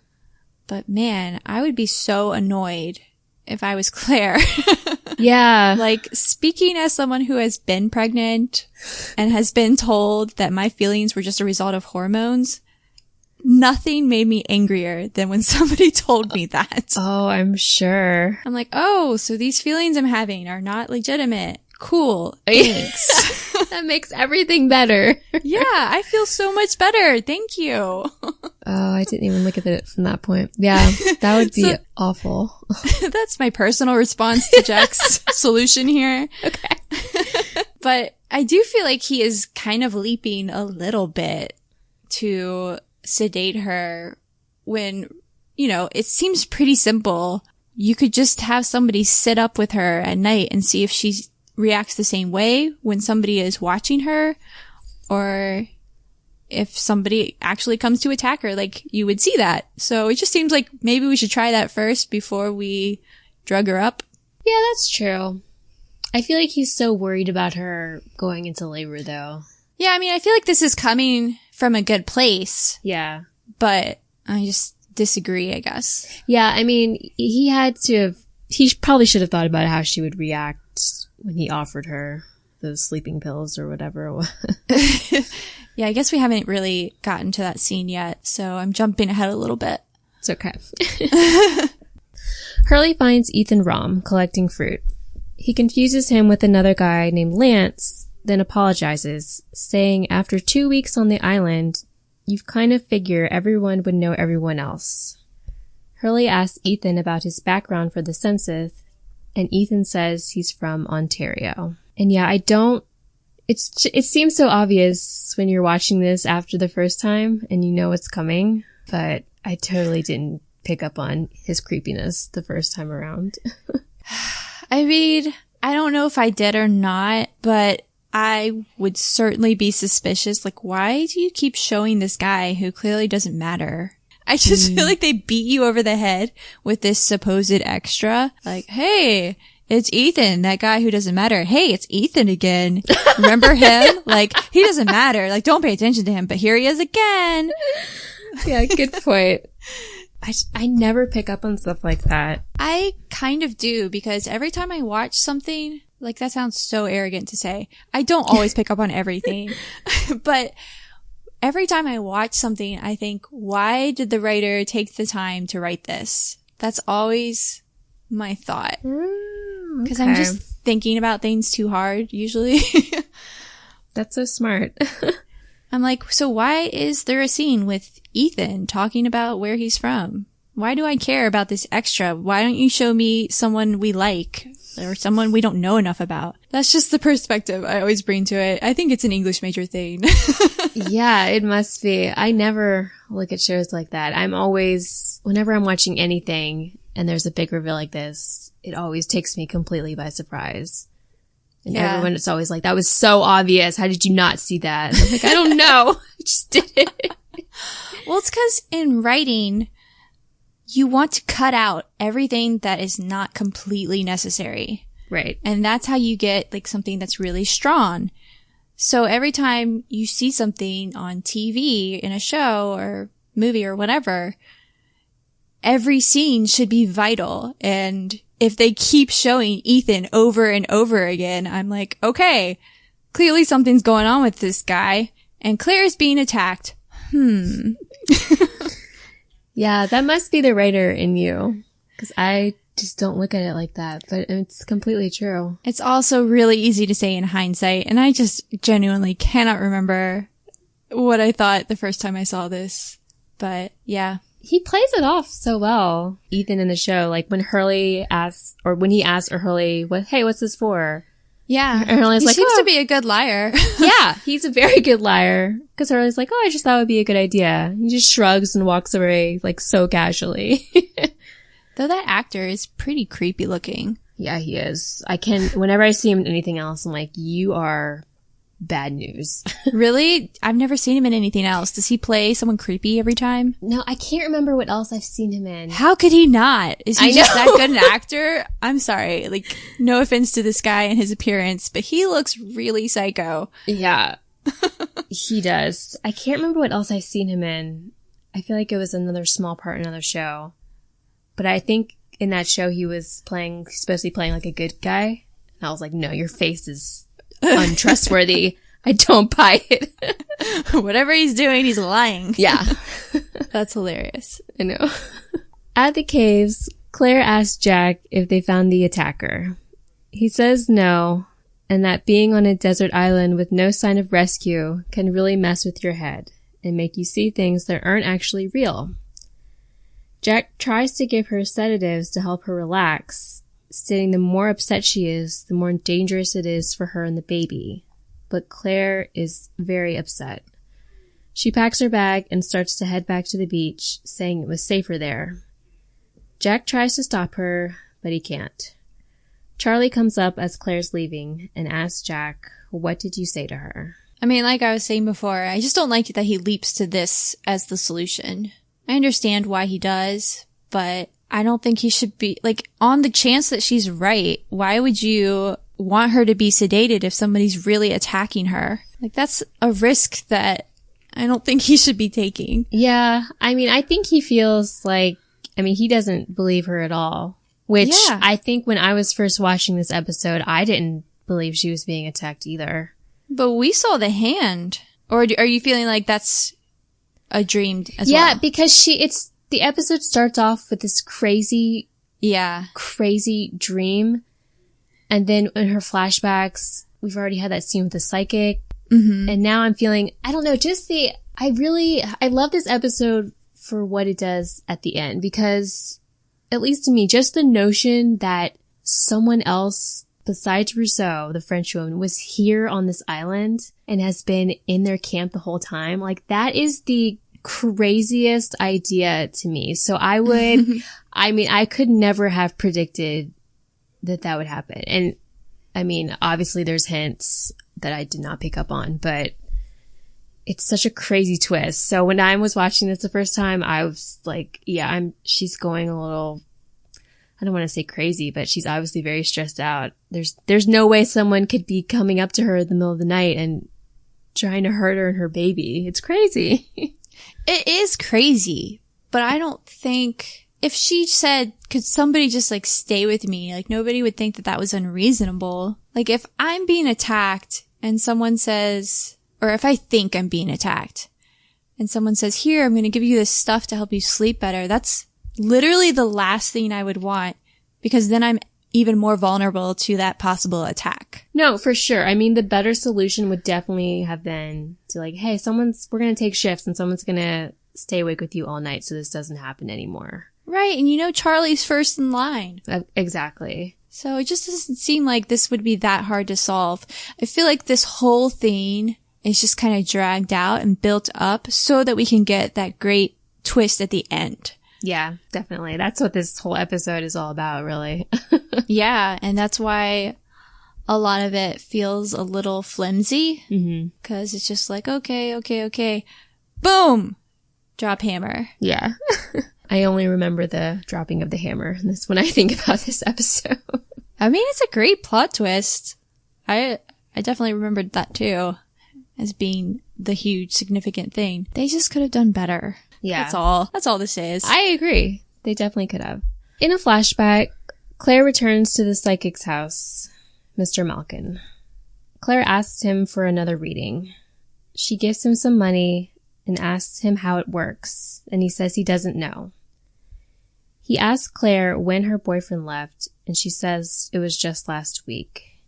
But man, I would be so annoyed if I was Claire. Yeah. Like, speaking as someone who has been pregnant and has been told that my feelings were just a result of hormones, nothing made me angrier than when somebody told me that. Oh, I'm sure. I'm like, oh, so these feelings I'm having are not legitimate. Cool. Thanks. That makes everything better. Yeah, I feel so much better. Thank you. Oh, I didn't even look at it from that point. Yeah, that would be awful. That's my personal response to Jack's solution here. Okay. But I do feel like he is kind of leaping a little bit to sedate her when, you know, it seems pretty simple. You could just have somebody sit up with her at night and see if she reacts the same way when somebody is watching her, or if somebody actually comes to attack her, like, you would see that. So it just seems like maybe we should try that first before we drug her up. Yeah, that's true. I feel like he's so worried about her going into labor, though. Yeah, I mean, I feel like this is coming from a good place. Yeah. But I just disagree, I guess. Yeah, I mean, he probably should have thought about how she would react when he offered her those sleeping pills or whatever. Yeah, I guess we haven't really gotten to that scene yet, so I'm jumping ahead a little bit. It's okay. Hurley finds Ethan Rom collecting fruit. He confuses him with another guy named Lance, then apologizes, saying after 2 weeks on the island, you've kind of figure everyone would know everyone else. Hurley asks Ethan about his background for the census, and Ethan says he's from Ontario. And yeah, it seems so obvious when you're watching this after the first time and you know it's coming, but I totally didn't pick up on his creepiness the first time around. I mean, I don't know if I did or not, but I would certainly be suspicious. Like, why do you keep showing this guy who clearly doesn't matter? I just feel like they beat you over the head with this supposed extra. Like, hey, it's Ethan, that guy who doesn't matter. Hey, it's Ethan again. Remember him? Like, he doesn't matter. Like, don't pay attention to him, but here he is again. Yeah, good point. I never pick up on stuff like that. I kind of do, because every time I watch something, like, that sounds so arrogant to say. I don't always pick up on everything, but every time I watch something, I think, why did the writer take the time to write this? That's always my thought. Because I'm just thinking about things too hard, usually. That's so smart. I'm like, so why is there a scene with Ethan talking about where he's from? Why do I care about this extra? Why don't you show me someone we like or someone we don't know enough about? That's just the perspective I always bring to it. I think it's an English major thing. Yeah, it must be. I never look at shows like that. I'm always, whenever I'm watching anything and there's a big reveal like this, it always takes me completely by surprise. And everyone, it's always like, that was so obvious. How did you not see that? And I'm like, I don't know. I just did it. Well, it's because in writing, you want to cut out everything that is not completely necessary. Right. And that's how you get like something that's really strong. So every time you see something on TV, in a show or movie or whatever, every scene should be vital. And if they keep showing Ethan over and over again, I'm like, okay, clearly something's going on with this guy. And Claire's being attacked. Yeah, that must be the writer in you. Because I just don't look at it like that. But it's completely true. It's also really easy to say in hindsight. And I just genuinely cannot remember what I thought the first time I saw this. But yeah. He plays it off so well, Ethan, in the show. Like when Hurley asks, or when he asks Hurley, "Hey, what's this for?" Yeah. And Hurley's he like, seems to be a good liar. Yeah, he's a very good liar. Because Hurley's like, I just thought it would be a good idea. He just shrugs and walks away, like, so casually. Though that actor is pretty creepy looking. Yeah, he is. Whenever I see him in anything else, I'm like, you are bad news. Really? I've never seen him in anything else. Does he play someone creepy every time? No, I can't remember what else I've seen him in. How could he not? Is he just that good an actor? I'm sorry. Like, no offense to this guy and his appearance, but he looks really psycho. Yeah, he does. I can't remember what else I've seen him in. I feel like it was another small part in another show. But I think in that show he was supposed to be playing like a good guy. And I was like, no, your face is untrustworthy. I don't buy it. Whatever he's doing, he's lying. Yeah. That's hilarious. I know. At the caves, Claire asks Jack if they found the attacker. He says no, and that being on a desert island with no sign of rescue can really mess with your head and make you see things that aren't actually real. Jack tries to give her sedatives to help her relax, stating the more upset she is, the more dangerous it is for her and the baby. But Claire is very upset. She packs her bag and starts to head back to the beach, saying it was safer there. Jack tries to stop her, but he can't. Charlie comes up as Claire's leaving and asks Jack, what did you say to her? I mean, like I was saying before, I just don't like that he leaps to this as the solution. I understand why he does, but I don't think he should be, like, on the chance that she's right, why would you want her to be sedated if somebody's really attacking her? Like, that's a risk that I don't think he should be taking. Yeah, I mean, I think he feels like, he doesn't believe her at all. Which I think when I was first watching this episode, I didn't believe she was being attacked either. But we saw the hand. Or are you feeling like that's a dream as well? Yeah, because the episode starts off with this crazy dream. And then in her flashbacks, we've already had that scene with the psychic. Mm-hmm. And now I'm feeling, I don't know, I love this episode for what it does at the end, because at least to me, just the notion that someone else besides Rousseau, the French woman, was here on this island and has been in their camp the whole time, like, that is the craziest idea to me. So I would, I could never have predicted that would happen. And obviously there's hints that I did not pick up on, but it's such a crazy twist. So when I was watching this the first time, I was like, she's going a little, I don't want to say crazy, but she's obviously very stressed out. There's no way someone could be coming up to her in the middle of the night and trying to hurt her and her baby. It's crazy. It is crazy, but I don't think, if she said, could somebody just like stay with me? Like, nobody would think that was unreasonable. Like, if I'm being attacked and someone says, or if I think I'm being attacked and someone says, here, I'm going to give you this stuff to help you sleep better, that's literally the last thing I would want, because then I'm even more vulnerable to that possible attack. No, for sure. The better solution would definitely have been to, like, hey, we're going to take shifts and someone's going to stay awake with you all night so this doesn't happen anymore. Right. And Charlie's first in line. Exactly. So it just doesn't seem like this would be that hard to solve. I feel like this whole thing is just kind of dragged out and built up so that we can get that great twist at the end. Yeah, definitely. That's what this whole episode is all about, really. Yeah, and that's why a lot of it feels a little flimsy. Because it's just like, okay. Boom! Drop hammer. Yeah. I only remember the dropping of the hammer when I think about this episode. It's a great plot twist. I definitely remembered that too as being the huge significant thing. They just could have done better. Yeah. That's all this is. I agree. They definitely could have. In a flashback, Claire returns to the psychic's house, Mr. Malkin. Claire asks him for another reading. She gives him some money and asks him how it works, and he says he doesn't know. He asks Claire when her boyfriend left, and she says it was just last week.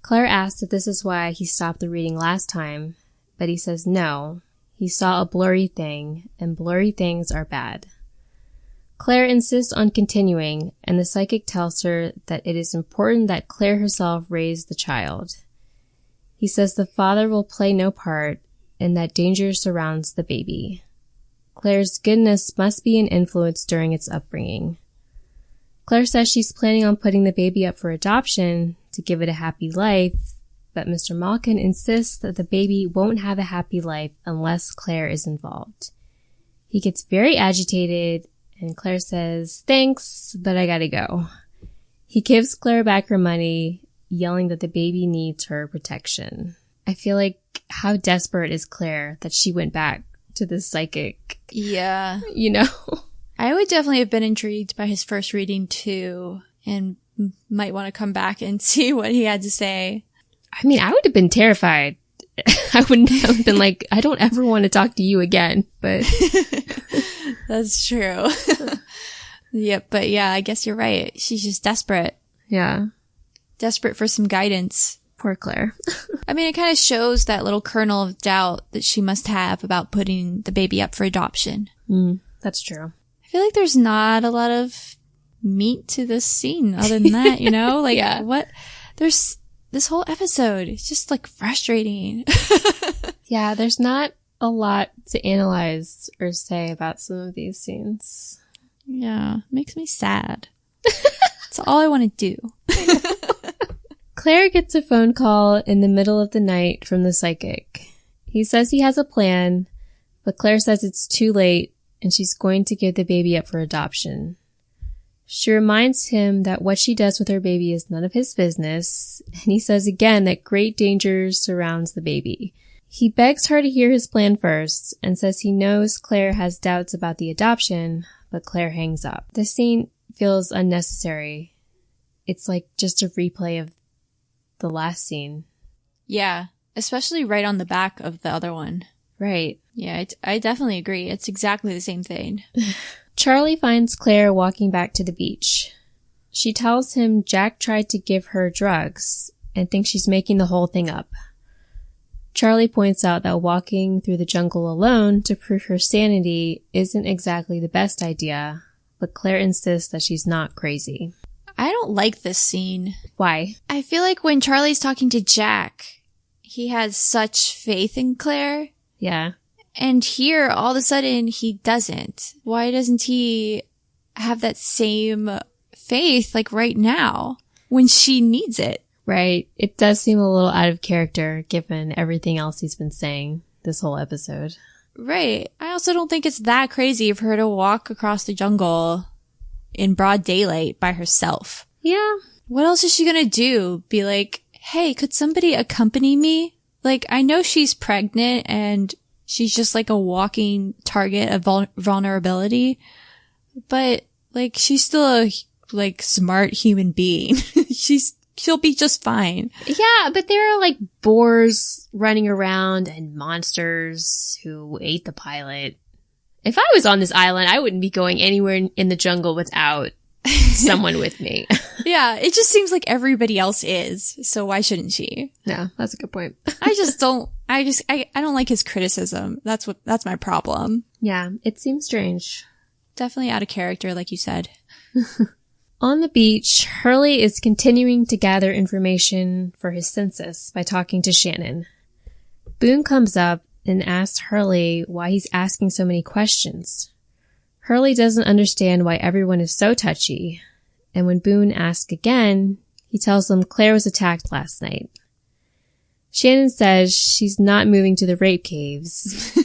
Claire asks if this is why he stopped the reading last time, but he says no. He saw a blurry thing, and blurry things are bad. Claire insists on continuing, and the psychic tells her that it is important that Claire herself raise the child. He says the father will play no part, and that danger surrounds the baby. Claire's goodness must be an influence during its upbringing. Claire says she's planning on putting the baby up for adoption to give it a happy life, but Mr. Malkin insists that the baby won't have a happy life unless Claire is involved. He gets very agitated, and Claire says, "Thanks, but I gotta go." He gives Claire back her money, yelling that the baby needs her protection. I feel like, how desperate is Claire that she went back to the psychic? Yeah. You know? I would definitely have been intrigued by his first reading too, and might want to come back and see what he had to say. I mean, I would have been terrified. I wouldn't have been like, I don't ever want to talk to you again, but. That's true. Yep, but yeah, I guess you're right. She's just desperate. Yeah. Desperate for some guidance. Poor Claire. I mean, it kind of shows that little kernel of doubt that she must have about putting the baby up for adoption. That's true. I feel like there's not a lot of meat to this scene other than that, you know? Like, Yeah. what? There's this whole episode. It's just like frustrating. Yeah, there's not a lot to analyze or say about some of these scenes. Yeah, makes me sad. That's all I want to do. Claire gets a phone call in the middle of the night from the psychic. He says he has a plan, but Claire says it's too late and she's going to give the baby up for adoption. She reminds him that what she does with her baby is none of his business, and he says again that great danger surrounds the baby. He begs her to hear his plan first and says he knows Claire has doubts about the adoption, but Claire hangs up. This scene feels unnecessary. It's like just a replay of the last scene. Yeah, especially right on the back of the other one. Right. Yeah, I definitely agree. It's exactly the same thing. Charlie finds Claire walking back to the beach. She tells him Jack tried to give her drugs and thinks she's making the whole thing up. Charlie points out that walking through the jungle alone to prove her sanity isn't exactly the best idea, but Claire insists that she's not crazy. I don't like this scene. Why? I feel like when Charlie's talking to Jack, he has such faith in Claire. Yeah. And here, all of a sudden, he doesn't. Why doesn't he have that same faith, like right now, when she needs it? Right. It does seem a little out of character, given everything else he's been saying this whole episode. Right. I also don't think it's that crazy for her to walk across the jungle in broad daylight by herself. Yeah. What else is she gonna do? Be like, hey, could somebody accompany me? Like, I know she's pregnant and she's just like a walking target of vulnerability, but like, she's still a like smart human being. She'll be just fine. Yeah, but there are like boars running around and monsters who ate the pilot. If I was on this island, I wouldn't be going anywhere in the jungle without someone with me. Yeah, it just seems like everybody else is, so why shouldn't she? Yeah, that's a good point. I don't like his criticism. That's my problem. Yeah, it seems strange. Definitely out of character, like you said. On the beach, Hurley is continuing to gather information for his census by talking to Shannon. Boone comes up and asks Hurley why he's asking so many questions. Hurley doesn't understand why everyone is so touchy, and when Boone asks again, he tells them Claire was attacked last night. Shannon says she's not moving to the rape caves,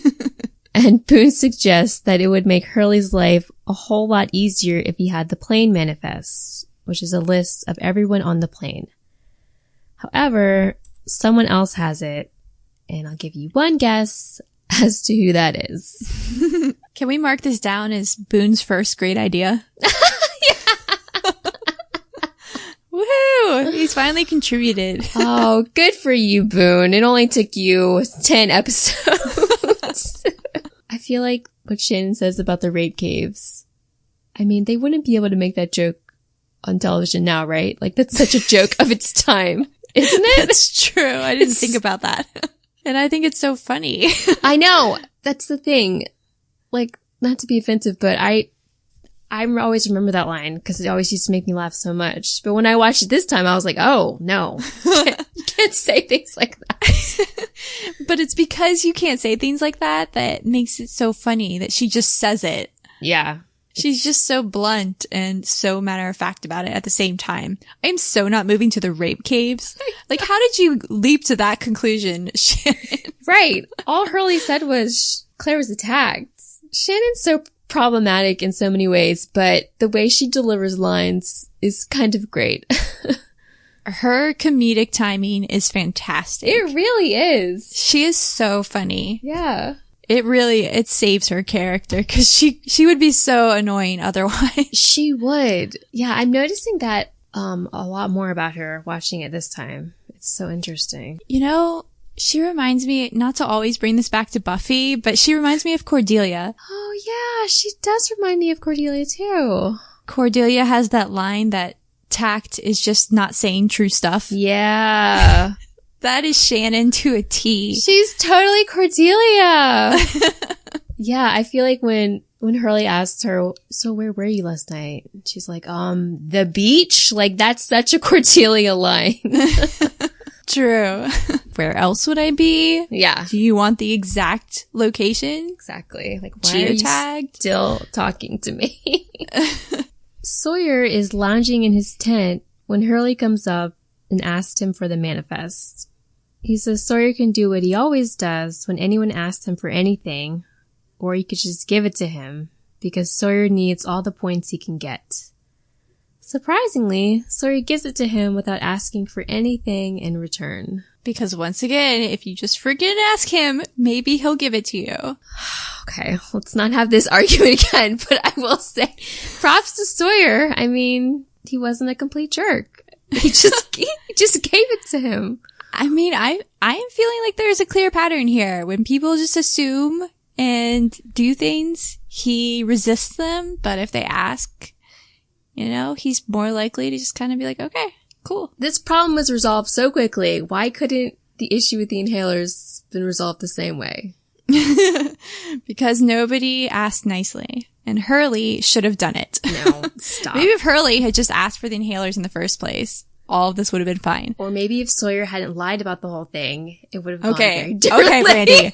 and Boone suggests that it would make Hurley's life a whole lot easier if he had the plane manifest, which is a list of everyone on the plane. However, someone else has it, and I'll give you one guess as to who that is. Can we mark this down as Boone's first great idea? Woohoo! He's finally contributed. Oh, good for you, Boone. It only took you 10 episodes. I feel like what Shannon says about the rape caves, I mean, they wouldn't be able to make that joke on television now, right? Like, that's such a joke of its time, isn't it? That's true. I didn't think about that. And I think it's so funny. I know. That's the thing. Like, not to be offensive, but I always remember that line because it always used to make me laugh so much. But when I watched it this time, I was like, oh, no. You can't say things like that. But it's because you can't say things like that that makes it so funny that she just says it. Yeah. She's just so blunt and so matter of fact about it at the same time. I'm so not moving to the rape caves. Like, how did you leap to that conclusion, Shannon? Right. All Hurley said was Claire was attacked. Shannon's so problematic in so many ways, but the way she delivers lines is kind of great. Her comedic timing is fantastic. It really is. She is so funny. Yeah. It saves her character because she would be so annoying otherwise. She would. Yeah, I'm noticing that a lot more about her watching it this time. It's so interesting. You know, she reminds me, not to always bring this back to Buffy, but she reminds me of Cordelia. Oh yeah, she does remind me of Cordelia too. Cordelia has that line that tact is just not saying true stuff. Yeah. That is Shannon to a T. She's totally Cordelia. Yeah, I feel like when Hurley asked her, so where were you last night? She's like, the beach? Like, that's such a Cordelia line. True. Where else would I be? Yeah. Do you want the exact location? Exactly. Like, why are you still talking to me? Sawyer is lounging in his tent when Hurley comes up and asks him for the manifest. He says Sawyer can do what he always does when anyone asks him for anything, or he could just give it to him, because Sawyer needs all the points he can get. Surprisingly, Sawyer gives it to him without asking for anything in return. Because once again, if you just freaking ask him, maybe he'll give it to you. Okay, let's not have this argument again, but I will say, props to Sawyer. I mean, he wasn't a complete jerk. He just gave it to him. I mean, I am feeling like there's a clear pattern here. When people just assume and do things, he resists them. But if they ask, you know, he's more likely to just kind of be like, okay, cool. This problem was resolved so quickly. Why couldn't the issue with the inhalers been resolved the same way? Because nobody asked nicely. And Hurley should have done it. No, stop. Maybe if Hurley had just asked for the inhalers in the first place, all of this would have been fine. Or maybe if Sawyer hadn't lied about the whole thing, it would have gone very differently. Okay, Brandy.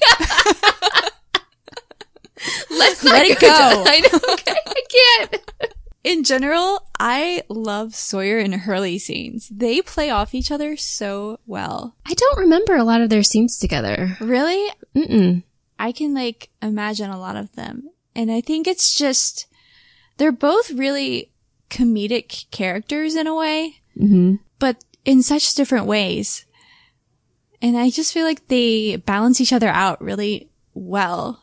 Let's not let it go. I know, okay, I can't. In general, I love Sawyer and Hurley scenes. They play off each other so well. I don't remember a lot of their scenes together. Really? Mm-mm. I can, imagine a lot of them. And I think it's just, they're both really comedic characters in a way, but in such different ways. And I just feel like they balance each other out really well.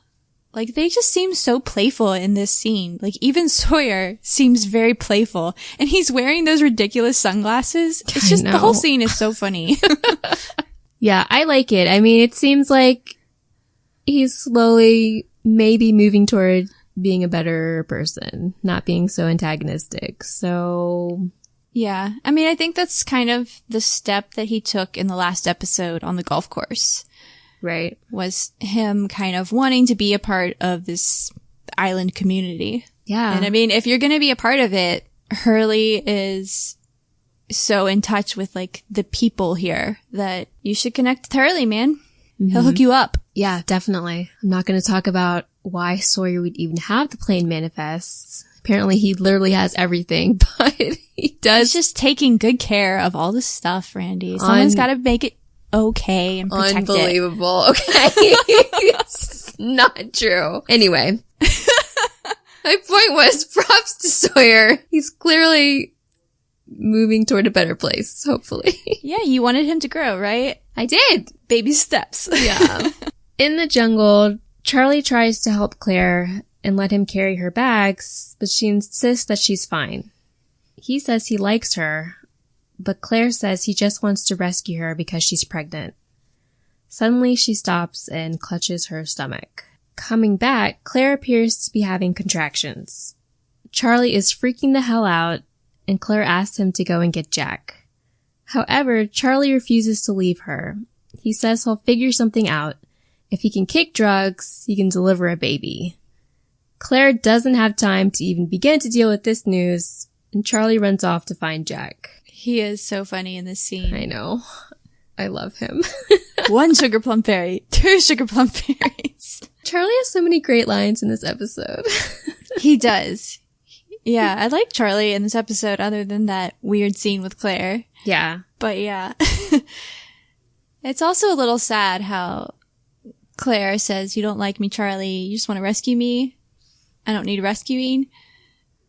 Like, they just seem so playful in this scene. Like, even Sawyer seems very playful. And he's wearing those ridiculous sunglasses. It's just, the whole scene is so funny. Yeah, I like it. I mean, it seems like he's slowly maybe moving toward being a better person, not being so antagonistic. So yeah, I mean, I think that's kind of the step that he took in the last episode on the golf course. Right. Was him kind of wanting to be a part of this island community. Yeah. And I mean, if you're going to be a part of it, Hurley is so in touch with the people here that you should connect with Hurley, man. He'll hook you up. Yeah, definitely. I'm not going to talk about why Sawyer would even have the plane manifests. Apparently he literally has everything, but he does. He's just taking good care of all this stuff, Randy. Someone's got to make it okay and protect Unbelievable. Okay. It's not true. Anyway. My point was, props to Sawyer. He's clearly moving toward a better place, hopefully. Yeah, you wanted him to grow, right? I did. Baby steps. Yeah. In the jungle, Charlie tries to help Claire and let him carry her bags, but she insists that she's fine. He says he likes her, but Claire says he just wants to rescue her because she's pregnant. Suddenly, she stops and clutches her stomach. Coming back, Claire appears to be having contractions. Charlie is freaking the hell out, and Claire asks him to go and get Jack. However, Charlie refuses to leave her. He says he'll figure something out. If he can kick drugs, he can deliver a baby. Claire doesn't have time to even begin to deal with this news, and Charlie runs off to find Jack. He is so funny in this scene. I know. I love him. 1 sugar plum fairy, 2 sugar plum fairies. Charlie has so many great lines in this episode. He does. Yeah, I like Charlie in this episode other than that weird scene with Claire. Yeah. But yeah. It's also a little sad how Claire says, "You don't like me, Charlie. You just want to rescue me. I don't need rescuing."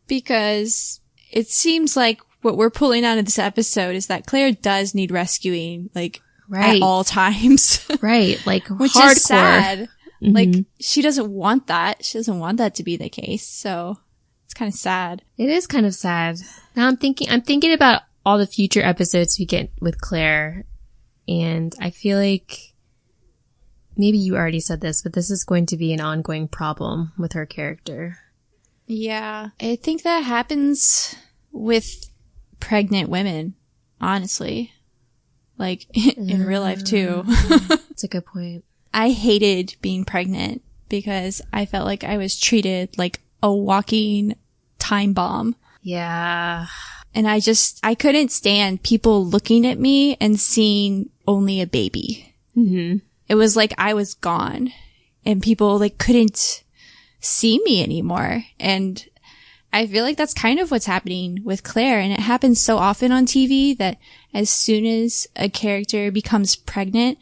Because it seems like what we're pulling out of this episode is that Claire does need rescuing, like, at all times. Right. Like, which hardcore. is sad. Mm-hmm. Like, she doesn't want that. She doesn't want that to be the case. So it's kind of sad. It is kind of sad. Now I'm thinking about all the future episodes we get with Claire. And I feel like maybe you already said this, but this is going to be an ongoing problem with her character. Yeah. I think that happens with pregnant women, honestly. Like, in real life, too. That's a good point. I hated being pregnant because I felt like I was treated like a walking time bomb. Yeah. And I couldn't stand people looking at me and seeing only a baby. Mm-hmm. It was like I was gone and people like couldn't see me anymore. And I feel like that's kind of what's happening with Claire. And it happens so often on TV that as soon as a character becomes pregnant,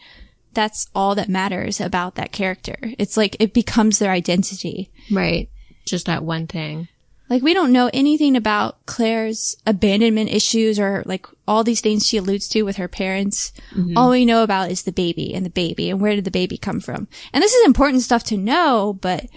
that's all that matters about that character. It's like it becomes their identity. Right. Just that one thing. Like, we don't know anything about Claire's abandonment issues or like all these things she alludes to with her parents. Mm-hmm. All we know about is the baby and where did the baby come from? And this is important stuff to know, but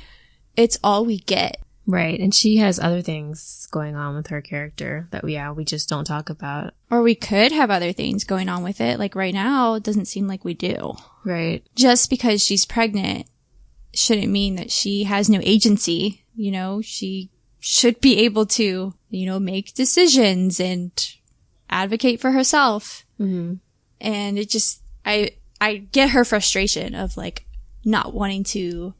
it's all we get. Right. And she has other things going on with her character that we just don't talk about. Or we could have other things going on with it. Like right now, it doesn't seem like we do. Right. Just because she's pregnant shouldn't mean that she has no agency. You know, she should be able to, you know, make decisions and advocate for herself. Mm-hmm. And it just, I get her frustration of like not wanting to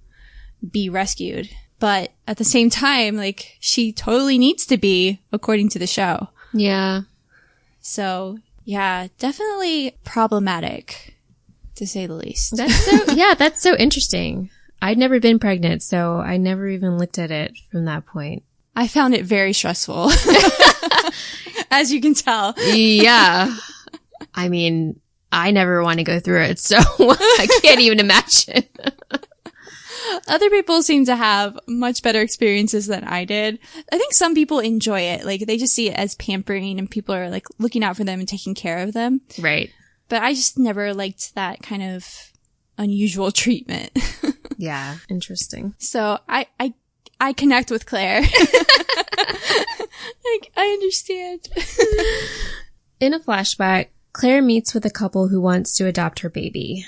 be rescued. But at the same time, like, she totally needs to be, according to the show. Yeah. So, yeah, definitely problematic, to say the least. That's so interesting. I'd never been pregnant, so I never even looked at it from that point. I found it very stressful. As you can tell. Yeah. I mean, I never want to go through it, so I can't even imagine. Other people seem to have much better experiences than I did. I think some people enjoy it. Like, they just see it as pampering and people are like looking out for them and taking care of them. Right. But I just never liked that kind of unusual treatment. Yeah. Interesting. So I connect with Claire. I understand. In a flashback, Claire meets with a couple who wants to adopt her baby.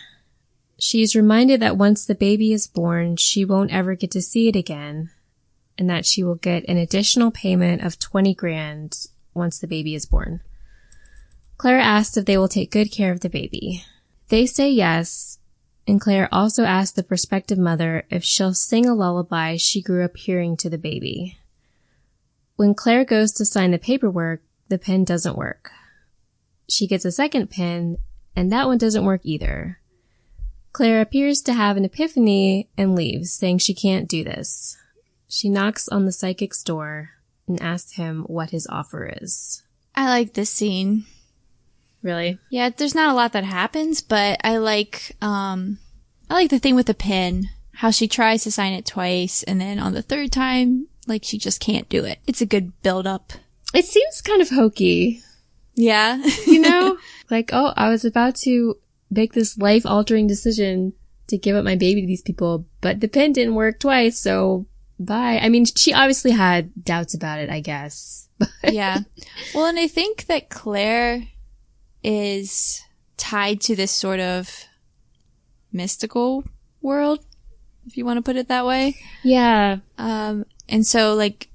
She is reminded that once the baby is born, she won't ever get to see it again, and that she will get an additional payment of $20,000 once the baby is born. Claire asks if they will take good care of the baby. They say yes, and Claire also asks the prospective mother if she'll sing a lullaby she grew up hearing to the baby. When Claire goes to sign the paperwork, the pen doesn't work. She gets a second pen, and that one doesn't work either. Claire appears to have an epiphany and leaves, saying she can't do this. She knocks on the psychic's door and asks him what his offer is. I like this scene. Really? Yeah, there's not a lot that happens, but I like the thing with the pen, how she tries to sign it twice, and then on the third time, like, she just can't do it. It's a good build-up. It seems kind of hokey. Yeah. You know? Like, oh, I was about to make this life-altering decision to give up my baby to these people, but the pen didn't work twice, so bye. I mean, she obviously had doubts about it, I guess. Yeah. Well, and I think that Claire is tied to this sort of mystical world, if you want to put it that way. Yeah. And so, like,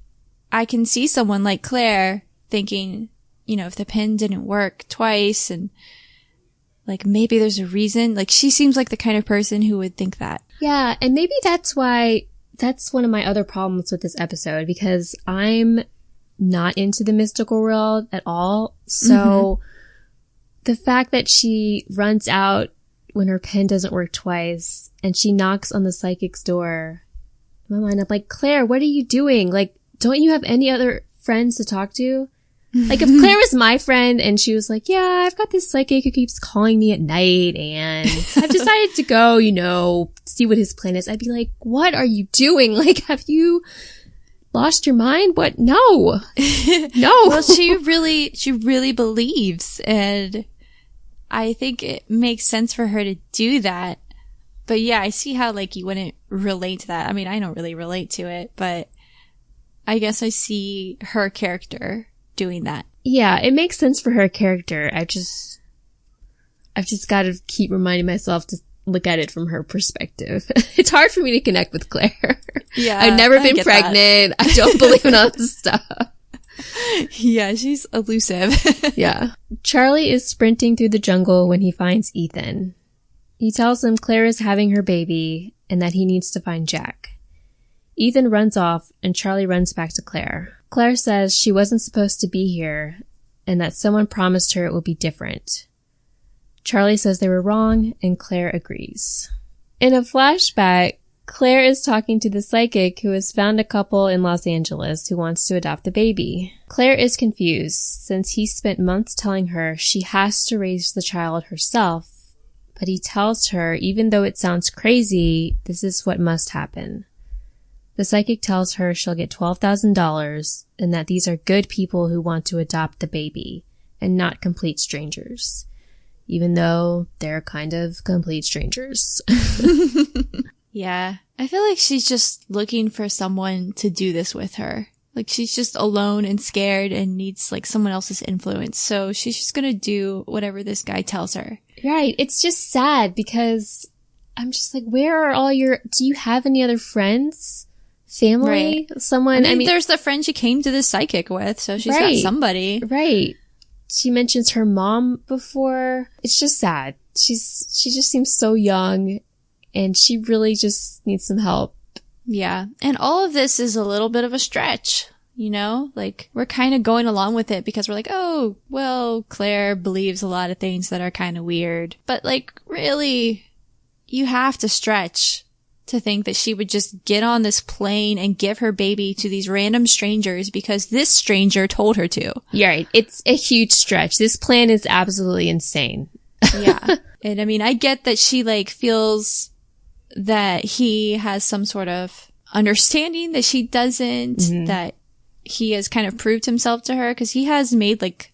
I can see someone like Claire thinking, you know, if the pen didn't work twice and, like, maybe there's a reason. Like, she seems like the kind of person who would think that. Yeah, and maybe that's why, that's one of my other problems with this episode, because I'm not into the mystical world at all. So, the fact that she runs out when her pen doesn't work twice, and she knocks on the psychic's door, in my mind, I'm like, Claire, what are you doing? Like, don't you have any other friends to talk to? Like, if Claire was my friend and she was like, yeah, I've got this psychic who keeps calling me at night and I've decided to go, see what his plan is. I'd be like, what are you doing? Like, have you lost your mind? What? No. No. Well, she really believes, and I think it makes sense for her to do that. But yeah, I see how, like, you wouldn't relate to that. I mean, I don't really relate to it, but I guess I see her character doing that. Yeah, it makes sense for her character. I've just got to keep reminding myself to look at it from her perspective. It's hard for me to connect with Claire. Yeah, I've never been pregnant. I don't believe in all this stuff. Yeah, she's elusive. Yeah. Charlie is sprinting through the jungle when he finds Ethan. He tells him Claire is having her baby and that he needs to find Jack. Ethan runs off and Charlie runs back to Claire. Claire says she wasn't supposed to be here and that someone promised her it would be different. Charlie says they were wrong and Claire agrees. In a flashback, Claire is talking to the psychic who has found a couple in Los Angeles who wants to adopt the baby. Claire is confused since he spent months telling her she has to raise the child herself, but he tells her even though it sounds crazy, this is what must happen. The psychic tells her she'll get $12,000 and that these are good people who want to adopt the baby and not complete strangers, even though they're kind of complete strangers. Yeah, I feel like she's just looking for someone to do this with her. Like, she's just alone and scared and needs, like, someone else's influence. So she's just gonna do whatever this guy tells her. Right. It's just sad because I'm just like, where are do you have any other friends? Family? Right. Someone? I mean, there's the friend she came to the psychic with, so she's got somebody. Right. She mentions her mom before. It's just sad. She just seems so young and she really just needs some help. Yeah. And all of this is a little bit of a stretch, like we're kind of going along with it because we're like, oh, well, Claire believes a lot of things that are kind of weird. But like, really, you have to stretch to think that she would just get on this plane and give her baby to these random strangers because this stranger told her to. Yeah, right. It's a huge stretch. This plan is absolutely insane. Yeah. And I mean, I get that she like feels that he has some sort of understanding that she doesn't, that he has kind of proved himself to her because he has made like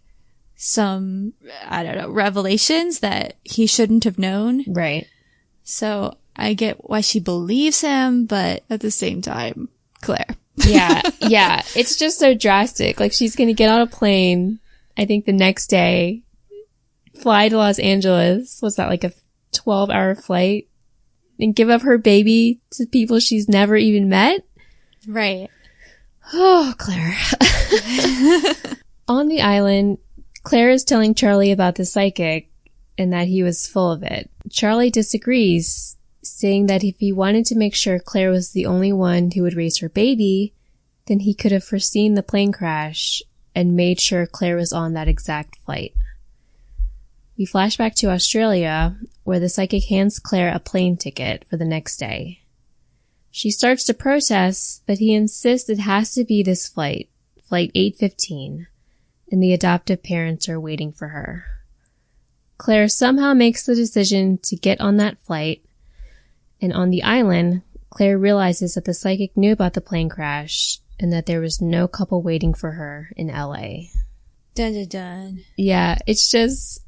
some, I don't know, revelations that he shouldn't have known. Right. So I get why she believes him, but at the same time, Claire. Yeah. Yeah. It's just so drastic. Like, she's going to get on a plane, I think the next day, fly to Los Angeles. Was that like a 12-hour flight? And give up her baby to people she's never even met? Right. Oh, Claire. On the island, Claire is telling Charlie about the psychic and that he was full of it. Charlie disagrees, saying that if he wanted to make sure Claire was the only one who would raise her baby, then he could have foreseen the plane crash and made sure Claire was on that exact flight. We flash back to Australia, where the psychic hands Claire a plane ticket for the next day. She starts to protest, but he insists it has to be this flight, Flight 815, and the adoptive parents are waiting for her. Claire somehow makes the decision to get on that flight, and on the island, Claire realizes that the psychic knew about the plane crash and that there was no couple waiting for her in LA. Dun dun dun. Yeah, it's just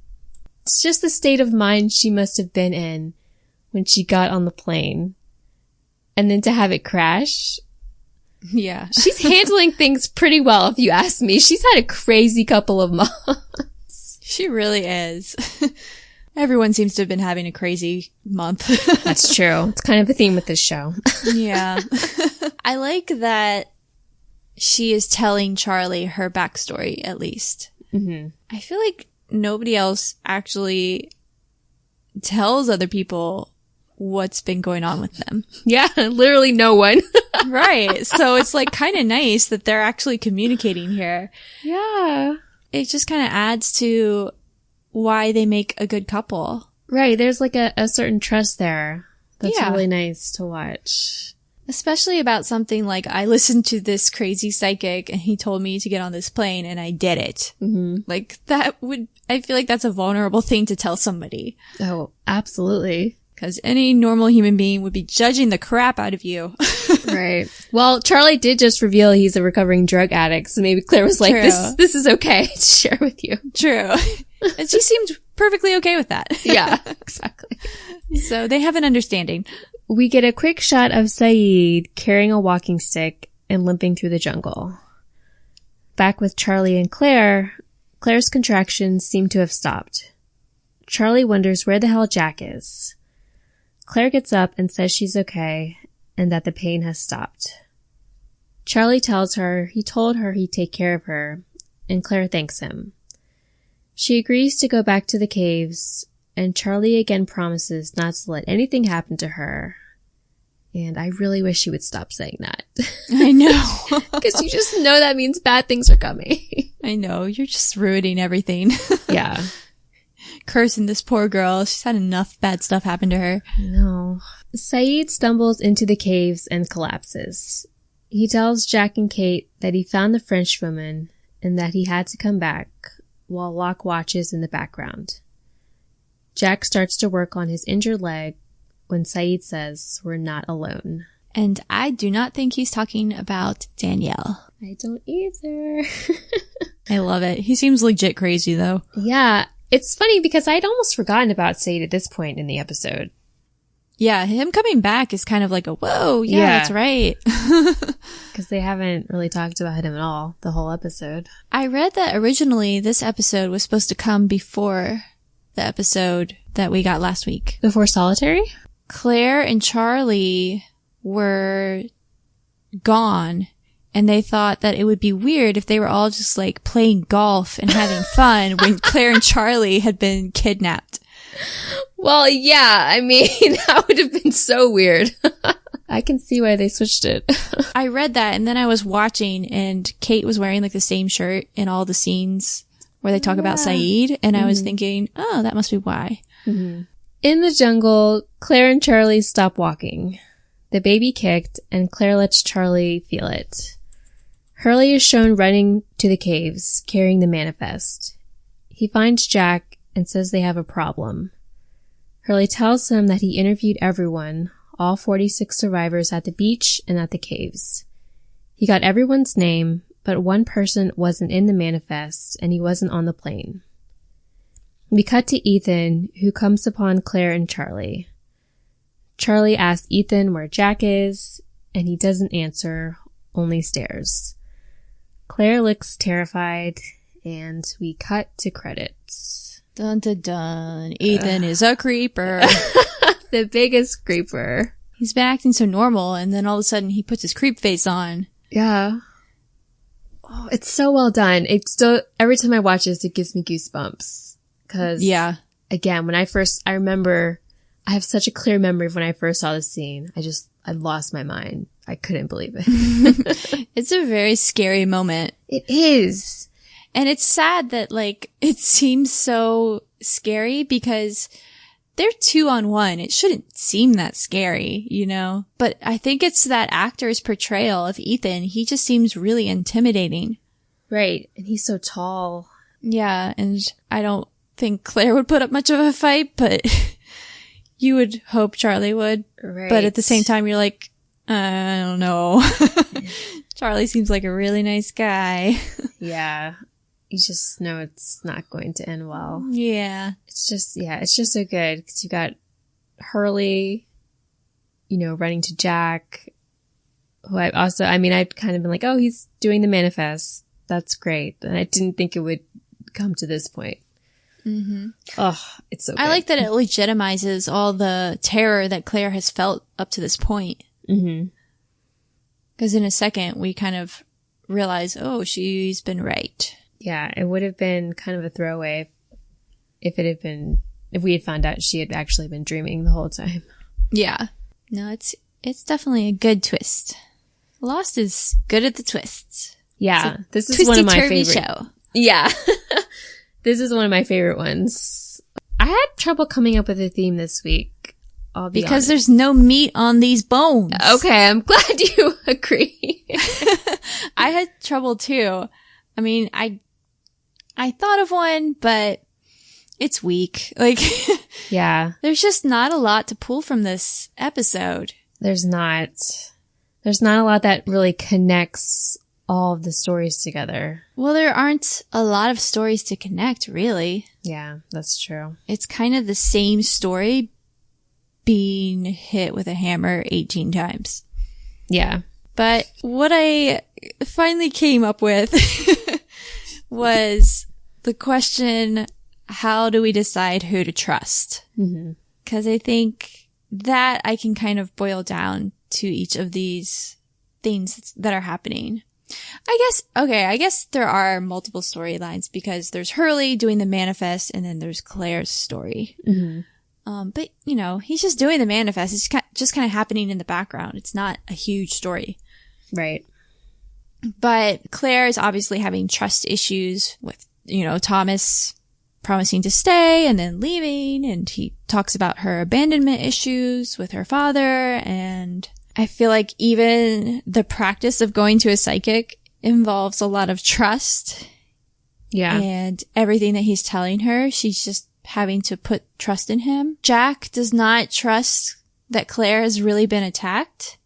the state of mind she must have been in when she got on the plane. And then to have it crash. Yeah. She's handling things pretty well, if you ask me. She's had a crazy couple of months. She really is. Everyone seems to have been having a crazy month. That's true. It's kind of a theme with this show. Yeah. I like that she is telling Charlie her backstory, at least. Mm-hmm. I feel like nobody else actually tells other people what's been going on with them. Yeah, literally no one. Right. So it's like kind of nice that they're actually communicating here. Yeah. It just kind of adds to why they make a good couple. Right. There's like a certain trust there. That's really nice to watch. Especially about something like, I listened to this crazy psychic and he told me to get on this plane and I did it. Mm-hmm. Like, I feel like that's a vulnerable thing to tell somebody. Oh, absolutely. Because any normal human being would be judging the crap out of you. Right. Well, Charlie did just reveal he's a recovering drug addict, so maybe Claire was like, this is okay to share with you. True. And she seemed perfectly okay with that. Yeah, exactly. So they have an understanding. We get a quick shot of Saeed carrying a walking stick and limping through the jungle. Back with Charlie and Claire, Claire's contractions seem to have stopped. Charlie wonders where the hell Jack is. Claire gets up and says she's okay and that the pain has stopped. Charlie tells her he told her he'd take care of her, and Claire thanks him. She agrees to go back to the caves, and Charlie again promises not to let anything happen to her. And I really wish she would stop saying that. I know. Because you just know that means bad things are coming. I know. You're just ruining everything. Yeah. Cursing this poor girl. She's had enough bad stuff happen to her. I know. Saeed stumbles into the caves and collapses. He tells Jack and Kate that he found the French woman and that he had to come back, while Locke watches in the background. Jack starts to work on his injured leg when Saeed says, "We're not alone." And I do not think he's talking about Danielle. I don't either. I love it. He seems legit crazy, though. Yeah. It's funny because I'd almost forgotten about Saeed at this point in the episode. Yeah, him coming back is kind of like a, whoa, yeah. That's right. Because they haven't really talked about him at all the whole episode. I read that originally this episode was supposed to come before the episode that we got last week. Before Solitary? Claire and Charlie were gone, and they thought that it would be weird if they were all just like playing golf and having fun when Claire and Charlie had been kidnapped. Well, yeah, I mean, that would have been so weird. I can see why they switched it. I read that, and then I was watching, and Kate was wearing like the same shirt in all the scenes where they talk about Saeed, and I was thinking, oh, that must be why. Mm-hmm. In the jungle, Claire and Charlie stop walking. The baby kicked, and Claire lets Charlie feel it. Hurley is shown running to the caves, carrying the manifest. He finds Jack and says they have a problem. Hurley tells him that he interviewed everyone, all 46 survivors at the beach and at the caves. He got everyone's name, but one person wasn't in the manifest, and he wasn't on the plane. We cut to Ethan, who comes upon Claire and Charlie. Charlie asks Ethan where Jack is, and he doesn't answer, only stares. Claire looks terrified, and we cut to credits. Dun dun dun. Ethan is a creeper. The biggest creeper. He's been acting so normal, and then all of a sudden he puts his creep face on. Yeah. Oh, it's so well done. It's still, every time I watch this, it gives me goosebumps. Cause, yeah. Again, I remember, I have such a clear memory of when I first saw this scene. I lost my mind. I couldn't believe it. It's a very scary moment. It is. And it's sad that, like, it seems so scary because they're 2-on-1. It shouldn't seem that scary, you know? But I think it's that actor's portrayal of Ethan. He just seems really intimidating. Right. And he's so tall. Yeah. And I don't think Claire would put up much of a fight, but you would hope Charlie would. Right. But at the same time, you're like, I don't know. Charlie seems like a really nice guy. Yeah. You just know it's not going to end well. Yeah. It's just so good because you got Hurley, running to Jack, who I'd kind of been like, oh, he's doing the manifest. That's great. And I didn't think it would come to this point. Mm-hmm. Oh, it's so good. I like that it legitimizes all the terror that Claire has felt up to this point. Mm-hmm. Because in a second, we kind of realize, oh, she's been right. Yeah, it would have been kind of a throwaway if we had found out she had actually been dreaming the whole time. Yeah. No, it's definitely a good twist. Lost is good at the twists. Yeah, this is one of my favorite show. Yeah. This is one of my favorite ones. I had trouble coming up with a theme this week. I'll be because honest. there's no meat on these bones. Okay, I'm glad you agree. I had trouble too. I mean, I thought of one, but it's weak. Like, Yeah. there's just not a lot to pull from this episode. There's not a lot that really connects all of the stories together. Well, there aren't a lot of stories to connect, really. Yeah, that's true. It's kind of the same story being hit with a hammer 18 times. Yeah. But what I finally came up with was the question, how do we decide who to trust? Because I think that I can kind of boil down to each of these things that are happening. I guess there are multiple storylines because there's Hurley doing the manifest and then there's Claire's story. But, you know, he's just doing the manifest. It's just kind of happening in the background. It's not a huge story. Right. But Claire is obviously having trust issues with, you know, Thomas promising to stay and then leaving. And he talks about her abandonment issues with her father. And I feel like even the practice of going to a psychic involves a lot of trust. Yeah. And everything that he's telling her, she's just having to put trust in him. Jack does not trust that Claire has really been attacked.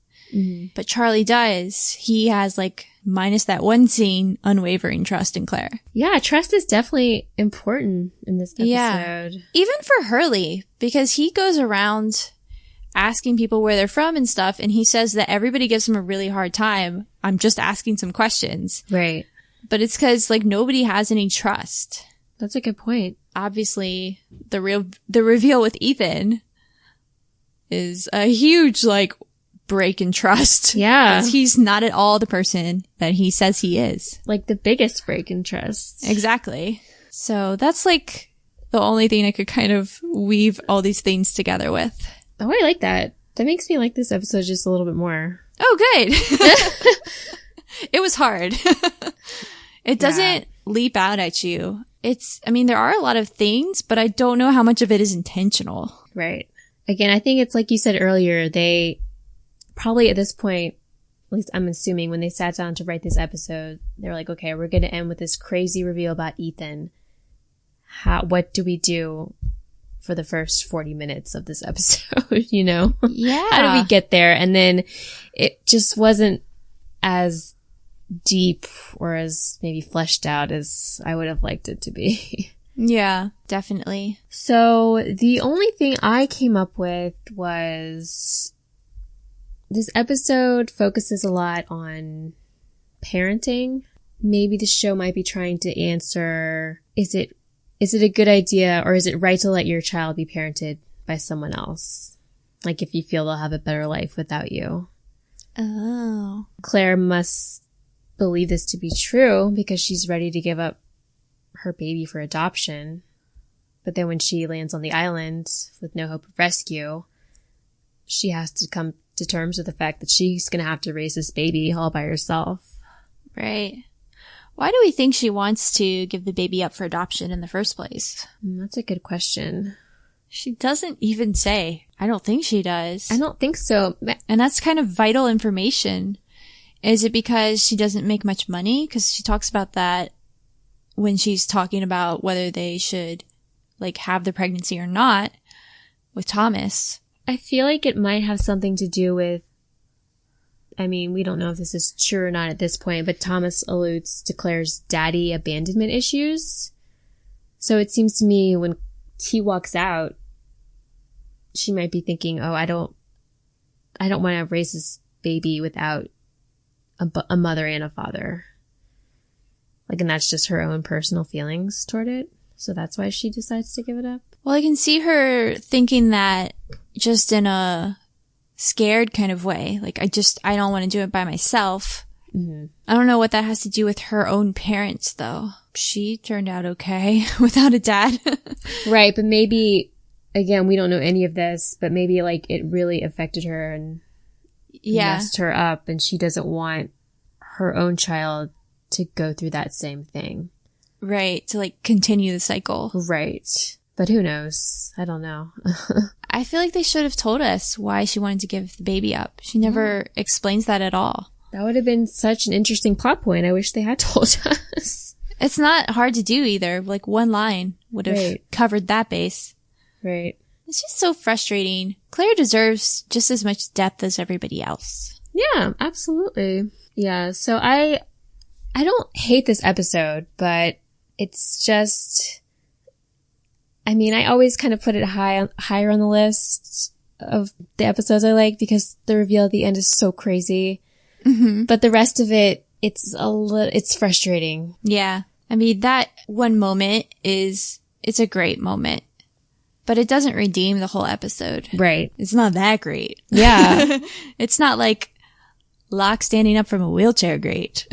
But Charlie does. He has, like, minus that one scene, unwavering trust in Claire. Yeah, trust is definitely important in this episode. Yeah. Even for Hurley, because he goes around asking people where they're from and stuff, and he says that everybody gives him a really hard time. I'm just asking some questions. Right. But it's because, like, nobody has any trust. That's a good point. Obviously, the reveal with Ethan is a huge, like, break in trust. Yeah. 'Cause he's not at all the person that he says he is. Like the biggest break in trust. Exactly. So that's like the only thing I could kind of weave all these things together with. Oh, I like that. That makes me like this episode just a little bit more. Oh, good. It was hard. It doesn't leap out at you. I mean, there are a lot of things, but I don't know how much of it is intentional. Right. Again, I think it's like you said earlier, they probably at this point, at least I'm assuming, when they sat down to write this episode, they were like, okay, we're going to end with this crazy reveal about Ethan. What do we do for the first 40 minutes of this episode, you know? Yeah. How do we get there? And then it just wasn't as deep or as maybe fleshed out as I would have liked it to be. Yeah, definitely. So the only thing I came up with was this episode focuses a lot on parenting. Maybe the show might be trying to answer, is it a good idea or is it right to let your child be parented by someone else? Like if you feel they'll have a better life without you. Oh. Claire must believe this to be true because she's ready to give up her baby for adoption. But then when she lands on the island with no hope of rescue, she has to come to terms with the fact that she's going to have to raise this baby all by herself. Right. Why do we think she wants to give the baby up for adoption in the first place? That's a good question. She doesn't even say. I don't think she does. I don't think so. And that's kind of vital information. Is it because she doesn't make much money? Because she talks about that when she's talking about whether they should, like, have the pregnancy or not with Thomas. I feel like it might have something to do with, I mean, we don't know if this is true or not at this point, but Thomas alludes to Claire's daddy abandonment issues. So it seems to me when he walks out, she might be thinking, oh, I don't want to raise this baby without a mother and a father. Like, and that's just her own personal feelings toward it. So that's why she decides to give it up. Well, I can see her thinking that just in a scared kind of way. Like, I don't want to do it by myself. Mm-hmm. I don't know what that has to do with her own parents, though. She turned out okay without a dad. Right, but maybe, again, we don't know any of this, but maybe, like, it really affected her and messed her up, and she doesn't want her own child to go through that same thing. Right, to, like, continue the cycle. Right. But who knows? I don't know. I feel like they should have told us why she wanted to give the baby up. She never explains that at all. That would have been such an interesting plot point. I wish they had told us. It's not hard to do either. Like one line would have covered that base. Right. It's just so frustrating. Claire deserves just as much depth as everybody else. Yeah, absolutely. Yeah, so I don't hate this episode, but it's just, I mean, I always kind of put it higher on the list of the episodes I like because the reveal at the end is so crazy. Mm-hmm. But the rest of it, it's frustrating. Yeah. I mean, that one moment it's a great moment, but it doesn't redeem the whole episode. Right. It's not that great. Yeah. It's not like Locke standing up from a wheelchair great.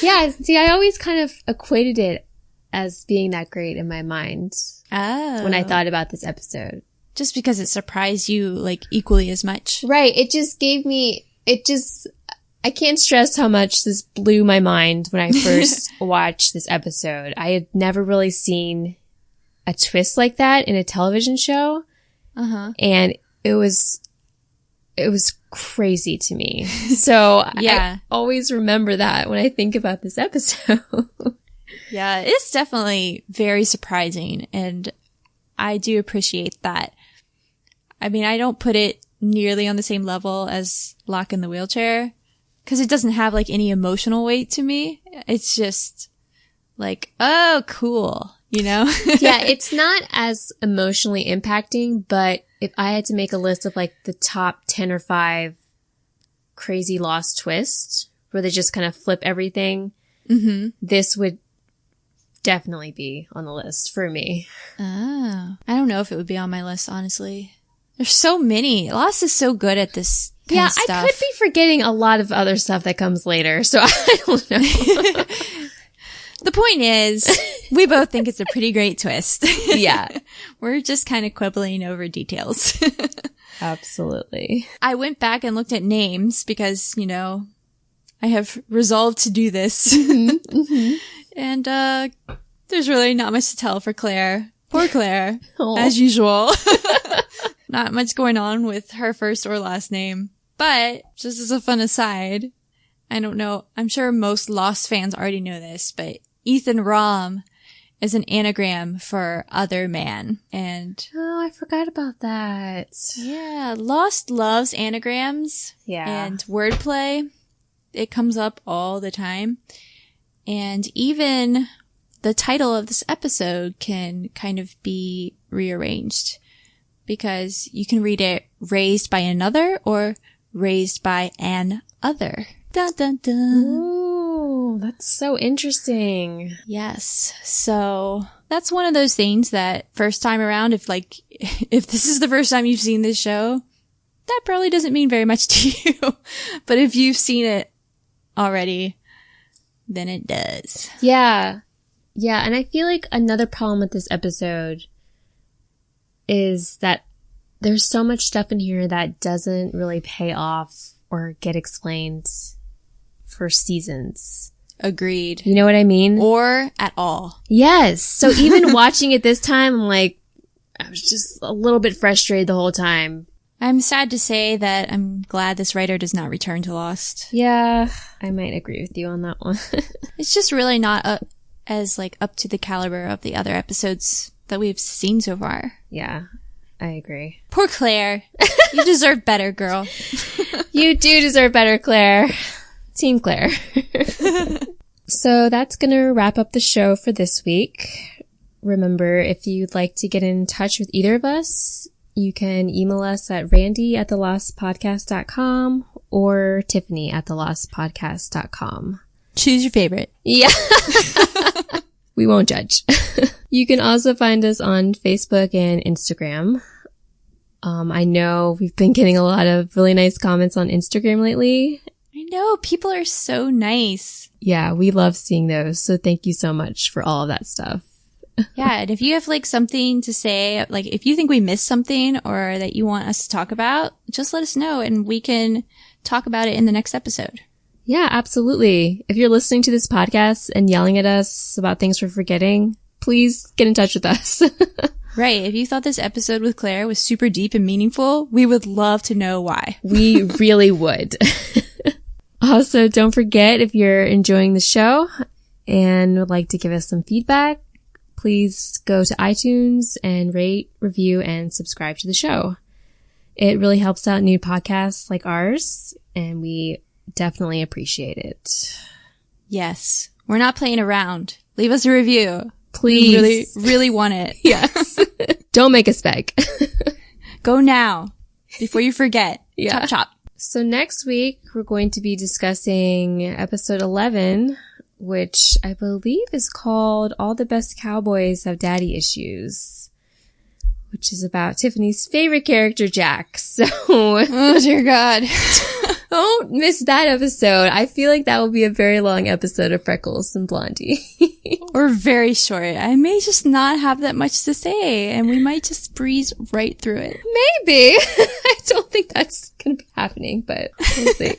Yeah. See, I always kind of equated it as being that great in my mind. Oh. When I thought about this episode. Just because it surprised you like equally as much. Right. It just gave me, I can't stress how much this blew my mind when I first watched this episode. I had never really seen a twist like that in a television show. Uh-huh. And it was crazy to me. So yeah. I always remember that when I think about this episode. Yeah, it's definitely very surprising, and I do appreciate that. I mean, I don't put it nearly on the same level as Locke in the wheelchair, because it doesn't have like any emotional weight to me. It's just like, oh, cool, you know? Yeah, it's not as emotionally impacting, but if I had to make a list of like the top 10 or 5 crazy lost twists where they just kind of flip everything, this would definitely be on the list for me. Oh, I don't know if it would be on my list, honestly. There's so many. Lost is so good at this kind of stuff. I could be forgetting a lot of other stuff that comes later, so I don't know. The point is, we both think it's a pretty great twist. Yeah. We're just kind of quibbling over details. Absolutely. I went back and looked at names because, you know, I have resolved to do this. And there's really not much to tell for Claire. Poor Claire, as usual. Not much going on with her first or last name. But just as a fun aside, I don't know, I'm sure most Lost fans already know this, but Ethan Rom is an anagram for other man. And oh, I forgot about that. Yeah, Lost loves anagrams and wordplay. It comes up all the time. And even the title of this episode can kind of be rearranged because you can read it raised by another or raised by an other. Dun, dun, dun. Ooh, that's so interesting. Yes. So that's one of those things that first time around, if this is the first time you've seen this show, that probably doesn't mean very much to you. But if you've seen it already, then it does. Yeah. Yeah. And I feel like another problem with this episode is that there's so much stuff in here that doesn't really pay off or get explained for seasons. Agreed. You know what I mean? Or at all. Yes. So even watching it this time, I'm like, I was just a little bit frustrated the whole time. I'm sad to say that I'm glad this writer does not return to Lost. Yeah, I might agree with you on that one. It's just really not up to the caliber of the other episodes that we've seen so far. Yeah, I agree. Poor Claire. You deserve better, girl. You do deserve better, Claire. Team Claire. So that's going to wrap up the show for this week. Remember, if you'd like to get in touch with either of us, you can email us at randy@thelostpodcast.com or tiffany@thelostpodcast.com. Choose your favorite. Yeah. We won't judge. You can also find us on Facebook and Instagram. I know we've been getting a lot of really nice comments on Instagram lately. I know. People are so nice. Yeah, we love seeing those. So thank you so much for all of that stuff. Yeah, and if you have something to say, if you think we missed something or that you want us to talk about, just let us know and we can talk about it in the next episode. Yeah, absolutely. If you're listening to this podcast and yelling at us about things we're forgetting, please get in touch with us. Right. If you thought this episode with Claire was super deep and meaningful, we would love to know why. We really would. Also, don't forget, if you're enjoying the show and would like to give us some feedback, please go to iTunes and rate, review, and subscribe to the show. It really helps out new podcasts like ours, and we definitely appreciate it. Yes. We're not playing around. Leave us a review. Please. We really, really want it. Yes. Don't make us beg. Go now before you forget. Yeah. Chop, chop. So next week, we're going to be discussing episode 11, which I believe is called All the Best Cowboys Have Daddy Issues, which is about Tiffany's favorite character, Jack. So, oh dear God. Don't miss that episode. I feel like that will be a very long episode of Freckles and Blondie. Or very short. I may just not have that much to say, and we might just breeze right through it. Maybe. I don't think that's going to be happening, but we'll see.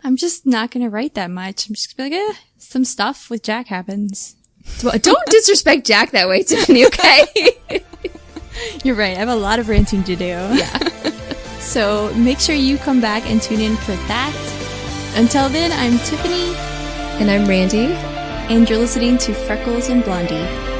I'm just not going to write that much. I'm just going to be like, some stuff with Jack happens. Well, don't disrespect Jack that way, Tiffany, okay? You're right. I have a lot of ranting to do. Yeah. So make sure you come back and tune in for that. Until then, I'm Tiffany. And I'm Randi. And you're listening to Freckles and Blondie.